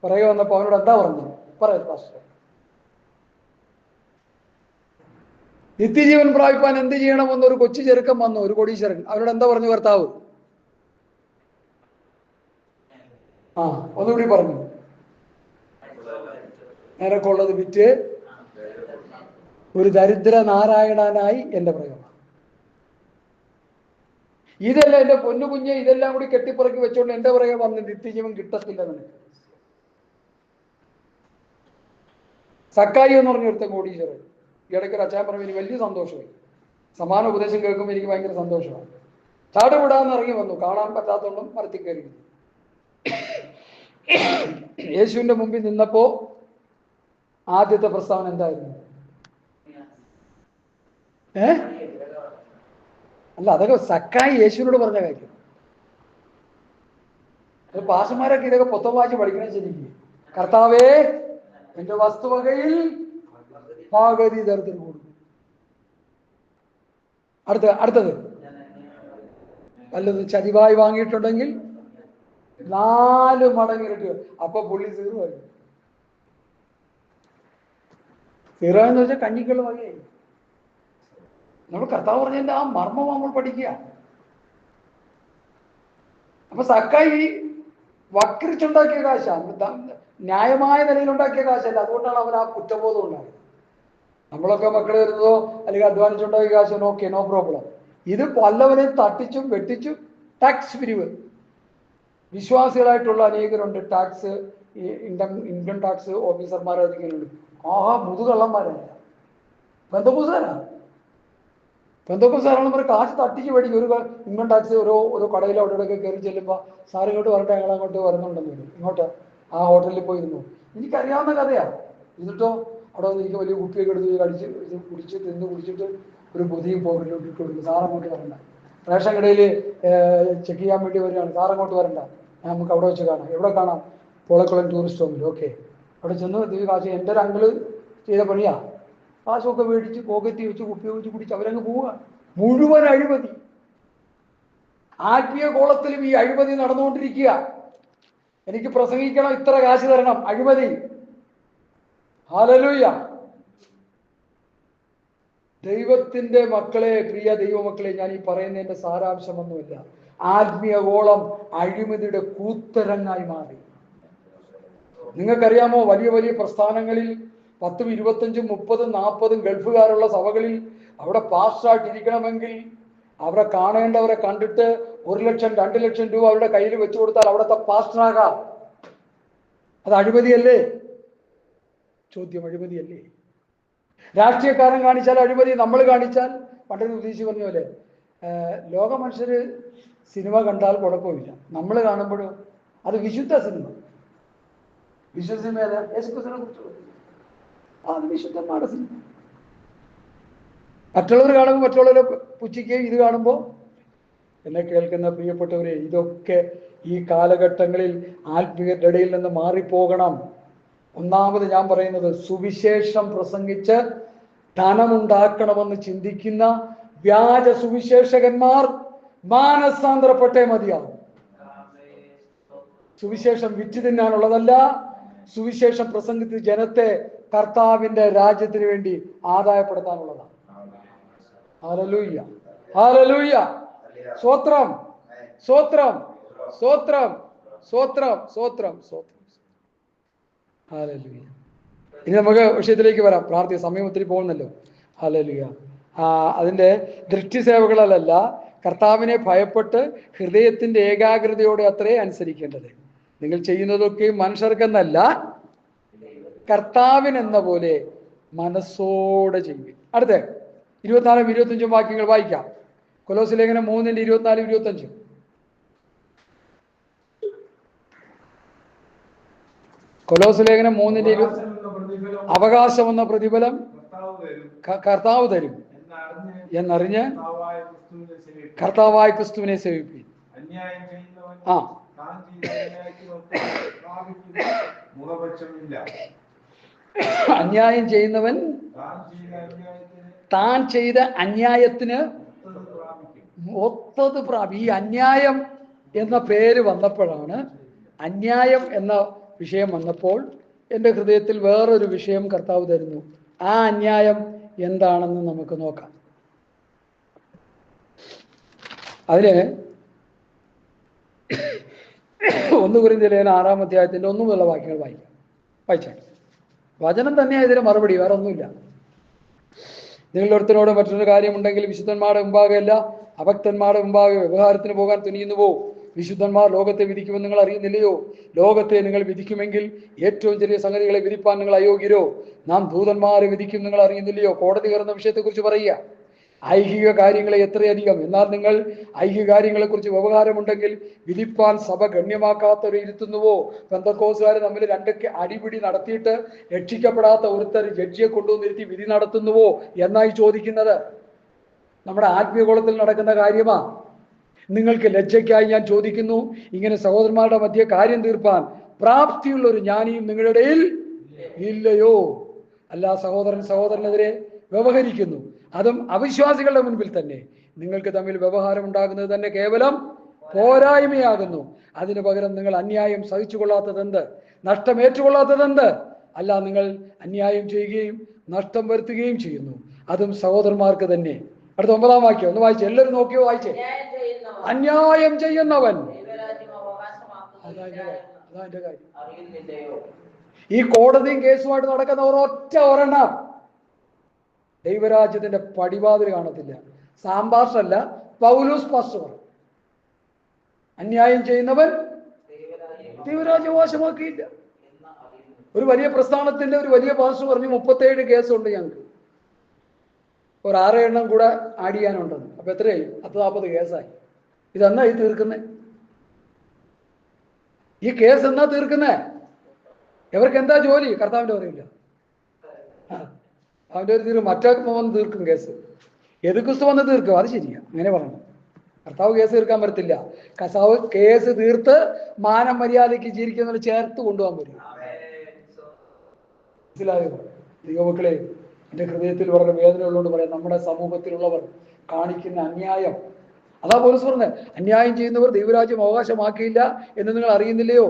പറയുക വന്നപ്പോ അവനോട് എന്താ പറഞ്ഞത്? പറയാം പാസ്റ്റർ, നിത്യജീവൻ പ്രാപിപ്പാൻ എന്ത് ചെയ്യണമെന്നൊരു കൊച്ചു ചെറുക്കൻ വന്നു, ഒരു കോടീശ്വരൻ. അവരോട് എന്താ പറഞ്ഞു കർത്താവ്? ഒന്നുകൂടി പറഞ്ഞു, നിനക്കുള്ളത് വിറ്റ് ഒരു ദരിദ്ര നാരായണനായി എന്റെ പ്രയോഗം. ഇതെല്ലാം എന്റെ പൊന്നു കുഞ്ഞെ, ഇതെല്ലാം കൂടി കെട്ടിപ്പറക്കി വെച്ചോണ്ട് എന്റെ പുറകെ വന്ന് നിത്യജീവൻ കിട്ടത്തില്ല നിനക്ക്. സക്കായി എന്ന് പറഞ്ഞ ഒരുത്തൻ കോടീശ്വരൻ. ഇടയ്ക്കൊരു അച്ചാൻ പറഞ്ഞു, എനിക്ക് വലിയ സന്തോഷമായി. സമാന ഉപദേശം കേൾക്കുമ്പോൾ എനിക്ക് ഭയങ്കര സന്തോഷമാണ്. ചാടുവിടാന്ന് ഇറങ്ങി വന്നു, കാണാൻ പറ്റാത്തോണ്ടും മരത്തിൽ കയറി. യേശുവിന്റെ മുമ്പിൽ നിന്നപ്പോ ആദ്യത്തെ പ്രസ്താവന എന്തായിരുന്നു? അല്ല, അതൊക്കെ സക്കായി യേശുവിനോട് പറഞ്ഞ കാര്യം. പാഷന്മാരൊക്കെ ഇതൊക്കെ പുത്തം വായിച്ച് പഠിക്കണം ശരിക്കും. കർത്താവേ എന്റെ വസ്തുവകയിൽ പകുതി തരത്തിന് കൊടുക്കും. അടുത്തത് വല്ലത് ചതിവായി വാങ്ങിയിട്ടുണ്ടെങ്കിൽ 4 മടങ്ങ് ഇരട്ടി. അപ്പൊ പുള്ളി 0 ആയി. 0 എന്ന് വെച്ചാൽ കഞ്ഞിക്കുള്ള വകയായി. നമ്മൾ കർത്താവ് പറഞ്ഞതിന്റെ ആ മർമ്മം നമ്മൾ പഠിക്കുക. അപ്പൊ സക്കായി വക്രിച്ചുണ്ടാക്കിയ കാശാണ്, ന്യായമായ നിലയിലുണ്ടാക്കിയ കാശല്ല. അതുകൊണ്ടാണ് അവൻ ആ കുറ്റബോധം ഉണ്ടായത്. നമ്മളൊക്കെ മക്കൾ വരുന്നതോ അല്ലെങ്കിൽ അധ്വാനിച്ചുണ്ടാക്കിയ കാശോ ഓക്കെ, നോ പ്രോബ്ലം. ഇത് പല്ലവരെയും തട്ടിച്ചും വെട്ടിച്ചും ടാക്സ് പിരിവ്. വിശ്വാസികളായിട്ടുള്ള അനേകരുണ്ട്, ടാക്സ് ഇൻകം ടാക്സ് ഓഫീസർമാരധികരുണ്ട്. മുതുകള്ളന്മാരല്ല, ബന്ധുപൂസാരാണ്. ബന്ധുപൂസാരാണെന്ന് പറഞ്ഞാൽ കാശ് തട്ടിച്ച് മേടിക്കും. ഒരു ഇൻകം ടാക്സ് ഓരോ കടയിൽ അവിടെ ഇവിടെയൊക്കെ കയറി ചെല്ലുമ്പോൾ സാർ ഇങ്ങോട്ട് വരട്ടെ, ഞങ്ങൾ അങ്ങോട്ട് വരുന്നുണ്ടെന്ന് വരും. ഇങ്ങോട്ട് ആ ഹോട്ടലിൽ പോയിരുന്നു. എനിക്കറിയാവുന്ന കഥയാണ്. എന്നിട്ടോ അവിടെ വന്ന് എനിക്ക് വലിയ കുപ്പിയൊക്കെ എടുത്ത് കുടിച്ച് കുടിച്ചിട്ട് ഒരു പൊതിയും പോക്കറ്റിലോട്ട് ഇട്ട് കൊടുക്കും. സാറങ്ങോട്ട് വരണ്ട. റേഷൻ കടയിൽ ചെക്ക് ചെയ്യാൻ വേണ്ടി വരികയാണ്. സാറങ്ങോട്ട് വരണ്ട, നമുക്ക് അവിടെ വെച്ച് കാണാം. എവിടെ കാണാം? പോളക്കുളം ടൂറിസ്റ്റ് ഹോമിൽ. ഓക്കെ, അവിടെ ചെന്ന് കാശ് എൻ്റെ ഒരു അങ്കിള് ചെയ്ത പണിയാ. കാശൊക്കെ മേടിച്ച് പോക്കറ്റ് വെച്ച് കുപ്പി വെച്ച് കുടിച്ച് അവരങ്ങ് പോവുക. മുഴുവൻ അഴിമതി. ആത്മീയ കോളത്തിലും ഈ അഴിമതി നടന്നുകൊണ്ടിരിക്കുക. എനിക്ക് പ്രസംഗിക്കണം, ഇത്ര കാശ് തരണം, അഴിമതി. ഹല്ലേലൂയ. ദൈവത്തിന്റെ മക്കളെ, പ്രിയ ദൈവമക്കളെ, ഞാൻ ഈ പറയുന്നതിന്റെ സാരാംശമൊന്നുമില്ല. ആത്മീയ ഗോളം അഴിമതിയുടെ കൂത്തരങ്ങായി മാറി. നിങ്ങൾക്കറിയാമോ, വലിയ വലിയ പ്രസ്ഥാനങ്ങളിൽ 10, 25, 30, 40 ഗൾഫുകാരുള്ള സഭകളിൽ അവിടെ പാസ്റ്റായിട്ടിരിക്കണമെങ്കിൽ അവരെ കാണേണ്ടവരെ കണ്ടിട്ട് 1 ലക്ഷം 2 ലക്ഷം രൂപ അവരുടെ കയ്യിൽ വെച്ചു കൊടുത്താൽ അവിടുത്തെ പാസ്റ്ററാകാം. അത് അഴിമതിയല്ലേ? ചോദ്യം അഴിമതിയല്ലേ? രാഷ്ട്രീയക്കാരൻ കാണിച്ചാൽ അഴിമതി, നമ്മൾ കാണിച്ചാൽ പണ്ടൊരു ഉദ്ദേശിച്ച് പറഞ്ഞ പോലെ ലോക മനുഷ്യര് സിനിമ കണ്ടാൽ കുഴപ്പമില്ല, നമ്മൾ കാണുമ്പോഴും അത് വിശുദ്ധ സിനിമ. വിശുദ്ധ സിനിമ ഏതാ? യേശുക്രിസ്തുവിനെ കുറിച്ചുള്ള അത് വിശുദ്ധന്മാരുടെ സിനിമ. മറ്റുള്ളവർ കാണുമ്പോൾ മറ്റുള്ളവരെ പുച്ഛിക്കുകയും, ഇത് കാണുമ്പോൾ എന്നെ കേൾക്കുന്ന പ്രിയപ്പെട്ടവരെ, ഇതൊക്കെ ഈ കാലഘട്ടങ്ങളിൽ ആത്മീയരുടെ ഇടയിൽ നിന്ന് മാറിപ്പോകണം. ഒന്നാമത് ഞാൻ പറയുന്നത്, സുവിശേഷം പ്രസംഗിച്ച് ധനമുണ്ടാക്കണമെന്ന് ചിന്തിക്കുന്ന വ്യാജ സുവിശേഷകന്മാർ മാനസാന്തരപ്പെട്ടേ മതിയാവും. സുവിശേഷം വിറ്റ് തിന്നാനുള്ളതല്ല, സുവിശേഷം പ്രസംഗിച്ച് ജനത്തെ കർത്താവിന്റെ രാജ്യത്തിന് വേണ്ടി ആദായപ്പെടുത്താനുള്ളതാണ്. ഹല്ലേലൂയ, ഹല്ലേലൂയ, സ്തോത്രം, സ്തോത്രം, സ്തോത്രം, സ്തോത്രം, സ്തോത്രം, സ്തോത്രം. ഹല്ലേലൂയ. ഇനി നമുക്ക് വിഷയത്തിലേക്ക് വരാം. പ്രാർത്ഥന സമയം ഒത്തിരി പോകുന്നല്ലോ. ഹല്ലേലൂയ. അതിന്റെ ദൃഷ്ടിസേവകളല്ല, കർത്താവിനെ ഭയപ്പെട്ട് ഹൃദയത്തിന്റെ ഏകാഗ്രതയോടെ അത്രേ അനുസരിക്കേണ്ടത്. നിങ്ങൾ ചെയ്യുന്നതൊക്കെ മനുഷ്യർക്കെന്നല്ല, കർത്താവിനെന്ന പോലെ മനസ്സോടെ ചെയ്യും. അടുത്ത 24, 25 വാക്യങ്ങൾ വായിക്കാം. കൊലോസ്യ ലേഖനം 3:24, 25. കൊലോസ്യ ലേഖനം 3:20. അവകാശമെന്ന പ്രതിഫലം കർത്താവ് തരും എന്നറിഞ്ഞ് കർത്താവായ ക്രിസ്തുവിനെ സേവിപ്പിൻ. അന്യായം ചെയ്യുന്നവൻ താൻ ചെയ്ത അന്യായത്തിന് ഒത്തത് പ്രാപിക്കും. ഈ അന്യായം എന്ന പേര് വന്നപ്പോഴാണ്, അന്യായം എന്ന വിഷയം വന്നപ്പോൾ എൻ്റെ ഹൃദയത്തിൽ വേറൊരു വിഷയം കർത്താവ് തരുന്നു. ആ അന്യായം എന്താണെന്ന് നമുക്ക് നോക്കാം. അതിന് 1 കൊരിന്ത്യർ 6-ാം അധ്യായത്തിന്റെ 1 മുതലുള്ള വാക്യങ്ങൾ വായിച്ചാൽ വചനം തന്നെയാണ് ഇതിന് മറുപടി, വേറെ ഒന്നുമില്ല. നിങ്ങളൊരുത്തനോട് മറ്റൊരു കാര്യമുണ്ടെങ്കിൽ വിശുദ്ധന്മാരുടെ മുമ്പാകെയല്ല അഭക്തന്മാരുടെ മുമ്പാകെ വ്യവഹാരത്തിന് പോകാൻ തുനിയുന്നുവോ? വിശുദ്ധന്മാർ ലോകത്തെ വിധിക്കുമെന്ന് നിങ്ങൾ അറിയുന്നില്ലയോ? ലോകത്തെ നിങ്ങൾ വിധിക്കുമെങ്കിൽ ഏറ്റവും ചെറിയ സംഗതികളെ വിധിപ്പാൻ നിങ്ങൾ അയോഗ്യരോ? നാം ദൂതന്മാരെ വിധിക്കും നിങ്ങൾ അറിയുന്നില്ലയോ? കോടതി കയറുന്ന വിഷയത്തെക്കുറിച്ച് പറയുക. ഐഹിക കാര്യങ്ങളെ എത്രയധികം. എന്നാൽ നിങ്ങൾ ഐഹിക കാര്യങ്ങളെ കുറിച്ച് വ്യവഹാരമുണ്ടെങ്കിൽ വിധിപ്പാൻ സഭ ഗണ്യമാക്കാത്തവരെ ഇരുത്തുന്നുവോ? പെന്തക്കോസ്തുകാർ തമ്മിൽ 2 അടിപിടി നടത്തിയിട്ട് രക്ഷിക്കപ്പെടാത്ത ഒരുത്തർ ജഡ്ജിയെ കൊണ്ടുവന്നിരുത്തി വിധി നടത്തുന്നുവോ എന്നായി ചോദിക്കുന്നത്. നമ്മുടെ ആത്മീയകോളത്തിൽ നടക്കുന്ന കാര്യമാ. നിങ്ങൾക്ക് ലജ്ജയ്ക്കായി ഞാൻ ചോദിക്കുന്നു, ഇങ്ങനെ സഹോദരന്മാരുടെ മധ്യ കാര്യം തീർപ്പാൻ പ്രാപ്തിയുള്ള ഒരു ജ്ഞാനിയും നിങ്ങളുടെ ഇടയിൽ ഇല്ലയോ? അല്ല, സഹോദരനെതിരെ വ്യവഹരിക്കുന്നു, അതും അവിശ്വാസികളുടെ മുൻപിൽ തന്നെ. നിങ്ങൾക്ക് തമ്മിൽ വ്യവഹാരം ഉണ്ടാകുന്നത് തന്നെ കേവലം പോരായ്മയാകുന്നു. അതിനു പകരം നിങ്ങൾ അന്യായം സഹിച്ചുകൊള്ളാത്തതെന്ത്? നഷ്ടം ഏറ്റുകൊള്ളാത്തതെന്ത്? അല്ല, നിങ്ങൾ അന്യായം ചെയ്യുകയും നഷ്ടം വരുത്തുകയും ചെയ്യുന്നു, അതും സഹോദരന്മാർക്ക് തന്നെ. അടുത്ത 9-ാം വാക്യം ഒന്ന് വായിച്ചേ, എല്ലാവരും നോക്കിയോ, വായിച്ചേ. അന്യായം ചെയ്യുന്നവൻ, അതാ കാര്യം. ഈ കോടതിയും കേസുമായിട്ട് നടക്കുന്നവർ ഒറ്റ ഒരെണ്ണം ദൈവരാജ്യത്തിന്റെ പടിവാതിൽ കാണത്തില്ല. സാമ്പാഷല്ല, പൗലോസ് പാസ്റ്റർ പറഞ്ഞു, അന്യായം ചെയ്യുന്നവൻ ദൈവരാജ്യം മോശമാക്കിയില്ല. ഒരു വലിയ പ്രസ്ഥാനത്തിന്റെ ഒരു വലിയ പാസ്റ്റർ പറഞ്ഞു 37 കേസുണ്ട് ഞങ്ങൾക്ക്, ഒരു 6 എണ്ണം കൂടെ ആഡ് ചെയ്യാനുണ്ടെന്ന്. അപ്പൊ എത്രയായി? 40 കേസായി. ഇതെന്നാ ഈ തീർക്കുന്നേ? ഈ കേസ് എന്നാ തീർക്കുന്നേ? ഇവർക്ക് എന്താ ജോലി? കർത്താവിന്റെ പറയില്ല, അവന്റെ ഒരു തീർക്കും, മറ്റേ വന്ന് തീർക്കും കേസ്. ഏത് ക്രിസ്തു വന്ന് തീർക്കും, അത് ശരിയാ, അങ്ങനെ പറഞ്ഞു. കർത്താവ് കേസ് തീർക്കാൻ പറ്റത്തില്ല. കർത്താവ് കേസ് തീർത്ത് മാനം മര്യാദയ്ക്ക് ജീവിക്കുന്നവർ ചേർത്ത് കൊണ്ടുപോകാൻ പറ്റും. മനസ്സിലായോ ദൈവമക്കളെ? എൻ്റെ ഹൃദയത്തിൽ വളരെ വേദന ഉള്ളതുകൊണ്ട് പറയാം, നമ്മുടെ സമൂഹത്തിലുള്ളവർ കാണിക്കുന്ന അന്യായം. അതാ പൗലോസ് പറഞ്ഞത്, അന്യായം ചെയ്യുന്നവർ ദൈവരാജ്യം അവകാശമാക്കിയില്ല എന്ന് നിങ്ങൾ അറിയുന്നില്ലയോ?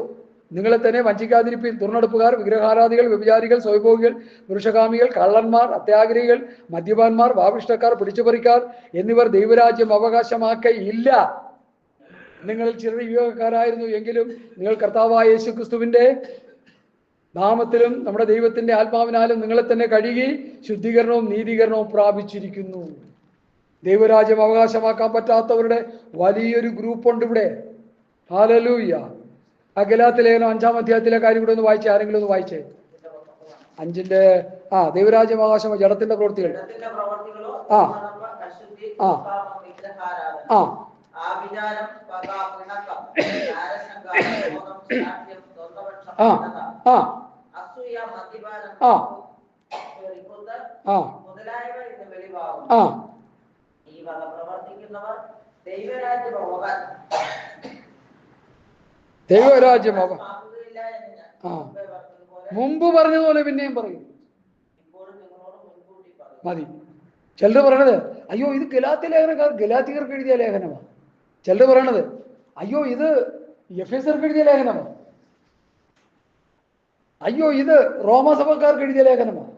നിങ്ങളെ തന്നെ വഞ്ചിക്കാതിരിപ്പിൻ. തുറന്നെടുപ്പുകാർ, വിഗ്രഹാരാധികൾ, വ്യഭിചാരികൾ, സ്വയംഭോഗികൾ, പുരുഷകാമികൾ, കള്ളന്മാർ, അത്യാഗ്രഹികൾ, മദ്യപാന്മാർ, വാവിഷ്ടക്കാർ, പിടിച്ചുപറിക്കാർ എന്നിവർ ദൈവരാജ്യം അവകാശമാക്കയില്ല. നിങ്ങൾ ചിലർ യുവക്കാരായിരുന്നു എങ്കിലും നിങ്ങൾ കർത്താവായ യേശു ക്രിസ്തുവിന്റെ നാമത്തിലും നമ്മുടെ ദൈവത്തിന്റെ ആത്മാവിനാലും നിങ്ങളെ തന്നെ കഴുകി ശുദ്ധീകരണവും നീതീകരണവും പ്രാപിച്ചിരിക്കുന്നു. ദൈവരാജ്യം അവകാശമാക്കാൻ പറ്റാത്തവരുടെ വലിയൊരു ഗ്രൂപ്പുണ്ട് ഇവിടെ. ഹല്ലേലൂയ. ആ ഗലാത്യ ലേഖനം 5-ാം അധ്യായത്തിലെ കാര്യം കൂടെ ഒന്ന് വായിച്ചേ, ആരെങ്കിലും ഒന്ന് വായിച്ചേ. 5-ന്റെ ദൈവരാജ്യം അവകാശം, ജഡത്തിന്റെ പ്രവൃത്തികൾ. ആ ആ ആ ആ ആ ആ ആ ആ ദൈവരാജ്യം മുമ്പ് പറഞ്ഞതുപോലെ പിന്നെയും പറയും. മതി. ചിലർ പറയണത്, അയ്യോ ഇത് ഗലാത്യ ലേഖനക്കാർ ഗലാത്യർക്ക് എഴുതിയ ലേഖനമാണ്. ചിലർ പറയണത്, അയ്യോ ഇത് എഫേസർക്ക് എഴുതിയ ലേഖനമാണ്. അയ്യോ ഇത് റോമാസഭക്കാർക്ക് എഴുതിയ ലേഖനമാണ്.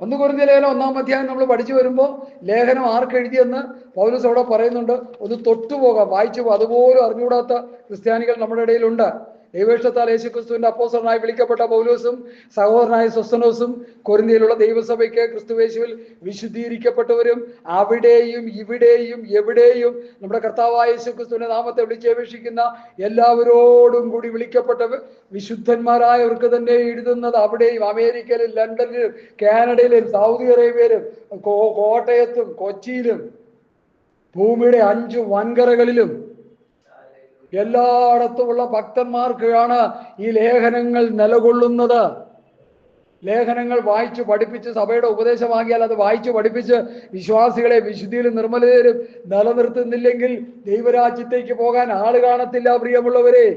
1 കൊരിന്ത്യർ ലേഖനം 1-ാം അധ്യായം നമ്മൾ പഠിച്ചു വരുമ്പോൾ ലേഖനം ആർക്ക് എഴുതിയെന്ന് പൗലോസ് അവിടെ പറയുന്നുണ്ട്. ഒന്ന് തൊട്ടുപോകാം, വായിച്ചു പോകും. അതുപോലും അറിഞ്ഞുകൂടാത്ത ക്രിസ്ത്യാനികൾ നമ്മുടെ ഇടയിലുണ്ട്. ദൈവേഷ്ടത്താൽ യേശുക്രിസ്തുവിന്റെ അപ്പോസ്തലനായി വിളിക്കപ്പെട്ട പൗലോസും സഹോദരനായ സൊസ്തനോസും കൊരിന്ത്യയിലുള്ള ദൈവസഭയ്ക്ക് ക്രിസ്തുയേശുവിൽ വിശുദ്ധീകരിക്കപ്പെട്ടവരും അവിടെയും ഇവിടെയും എവിടെയും നമ്മുടെ കർത്താവായ യേശുക്രിസ്തുവിന്റെ നാമത്തെ വിളിച്ചപേക്ഷിക്കുന്ന എല്ലാവരോടും കൂടി വിളിക്കപ്പെട്ട വിശുദ്ധന്മാരായവർക്ക് തന്നെ എഴുതുന്നത്. അവിടെയും അമേരിക്കയിലും ലണ്ടനിലും കാനഡയിലും സൗദി അറേബ്യയിലും കോട്ടയത്തും കൊച്ചിയിലും ഭൂമിയുടെ 5 വൻകരകളിലും എല്ലായിടത്തുമുള്ള ഭക്തന്മാർക്കാണ് ഈ ലേഖനങ്ങൾ നിലകൊള്ളുന്നത്. ലേഖനങ്ങൾ വായിച്ചു പഠിപ്പിച്ച് സഭയുടെ ഉപദേശമാകിയാൽ അത് വായിച്ചു പഠിപ്പിച്ച് വിശ്വാസികളെ വിശുദ്ധിയിലും നിർമ്മലതയിലും നിലനിർത്തുന്നില്ലെങ്കിൽ ദൈവരാജ്യത്തേക്ക് പോകാൻ ആള് കാണത്തില്ല. പ്രിയമുള്ളവരെ,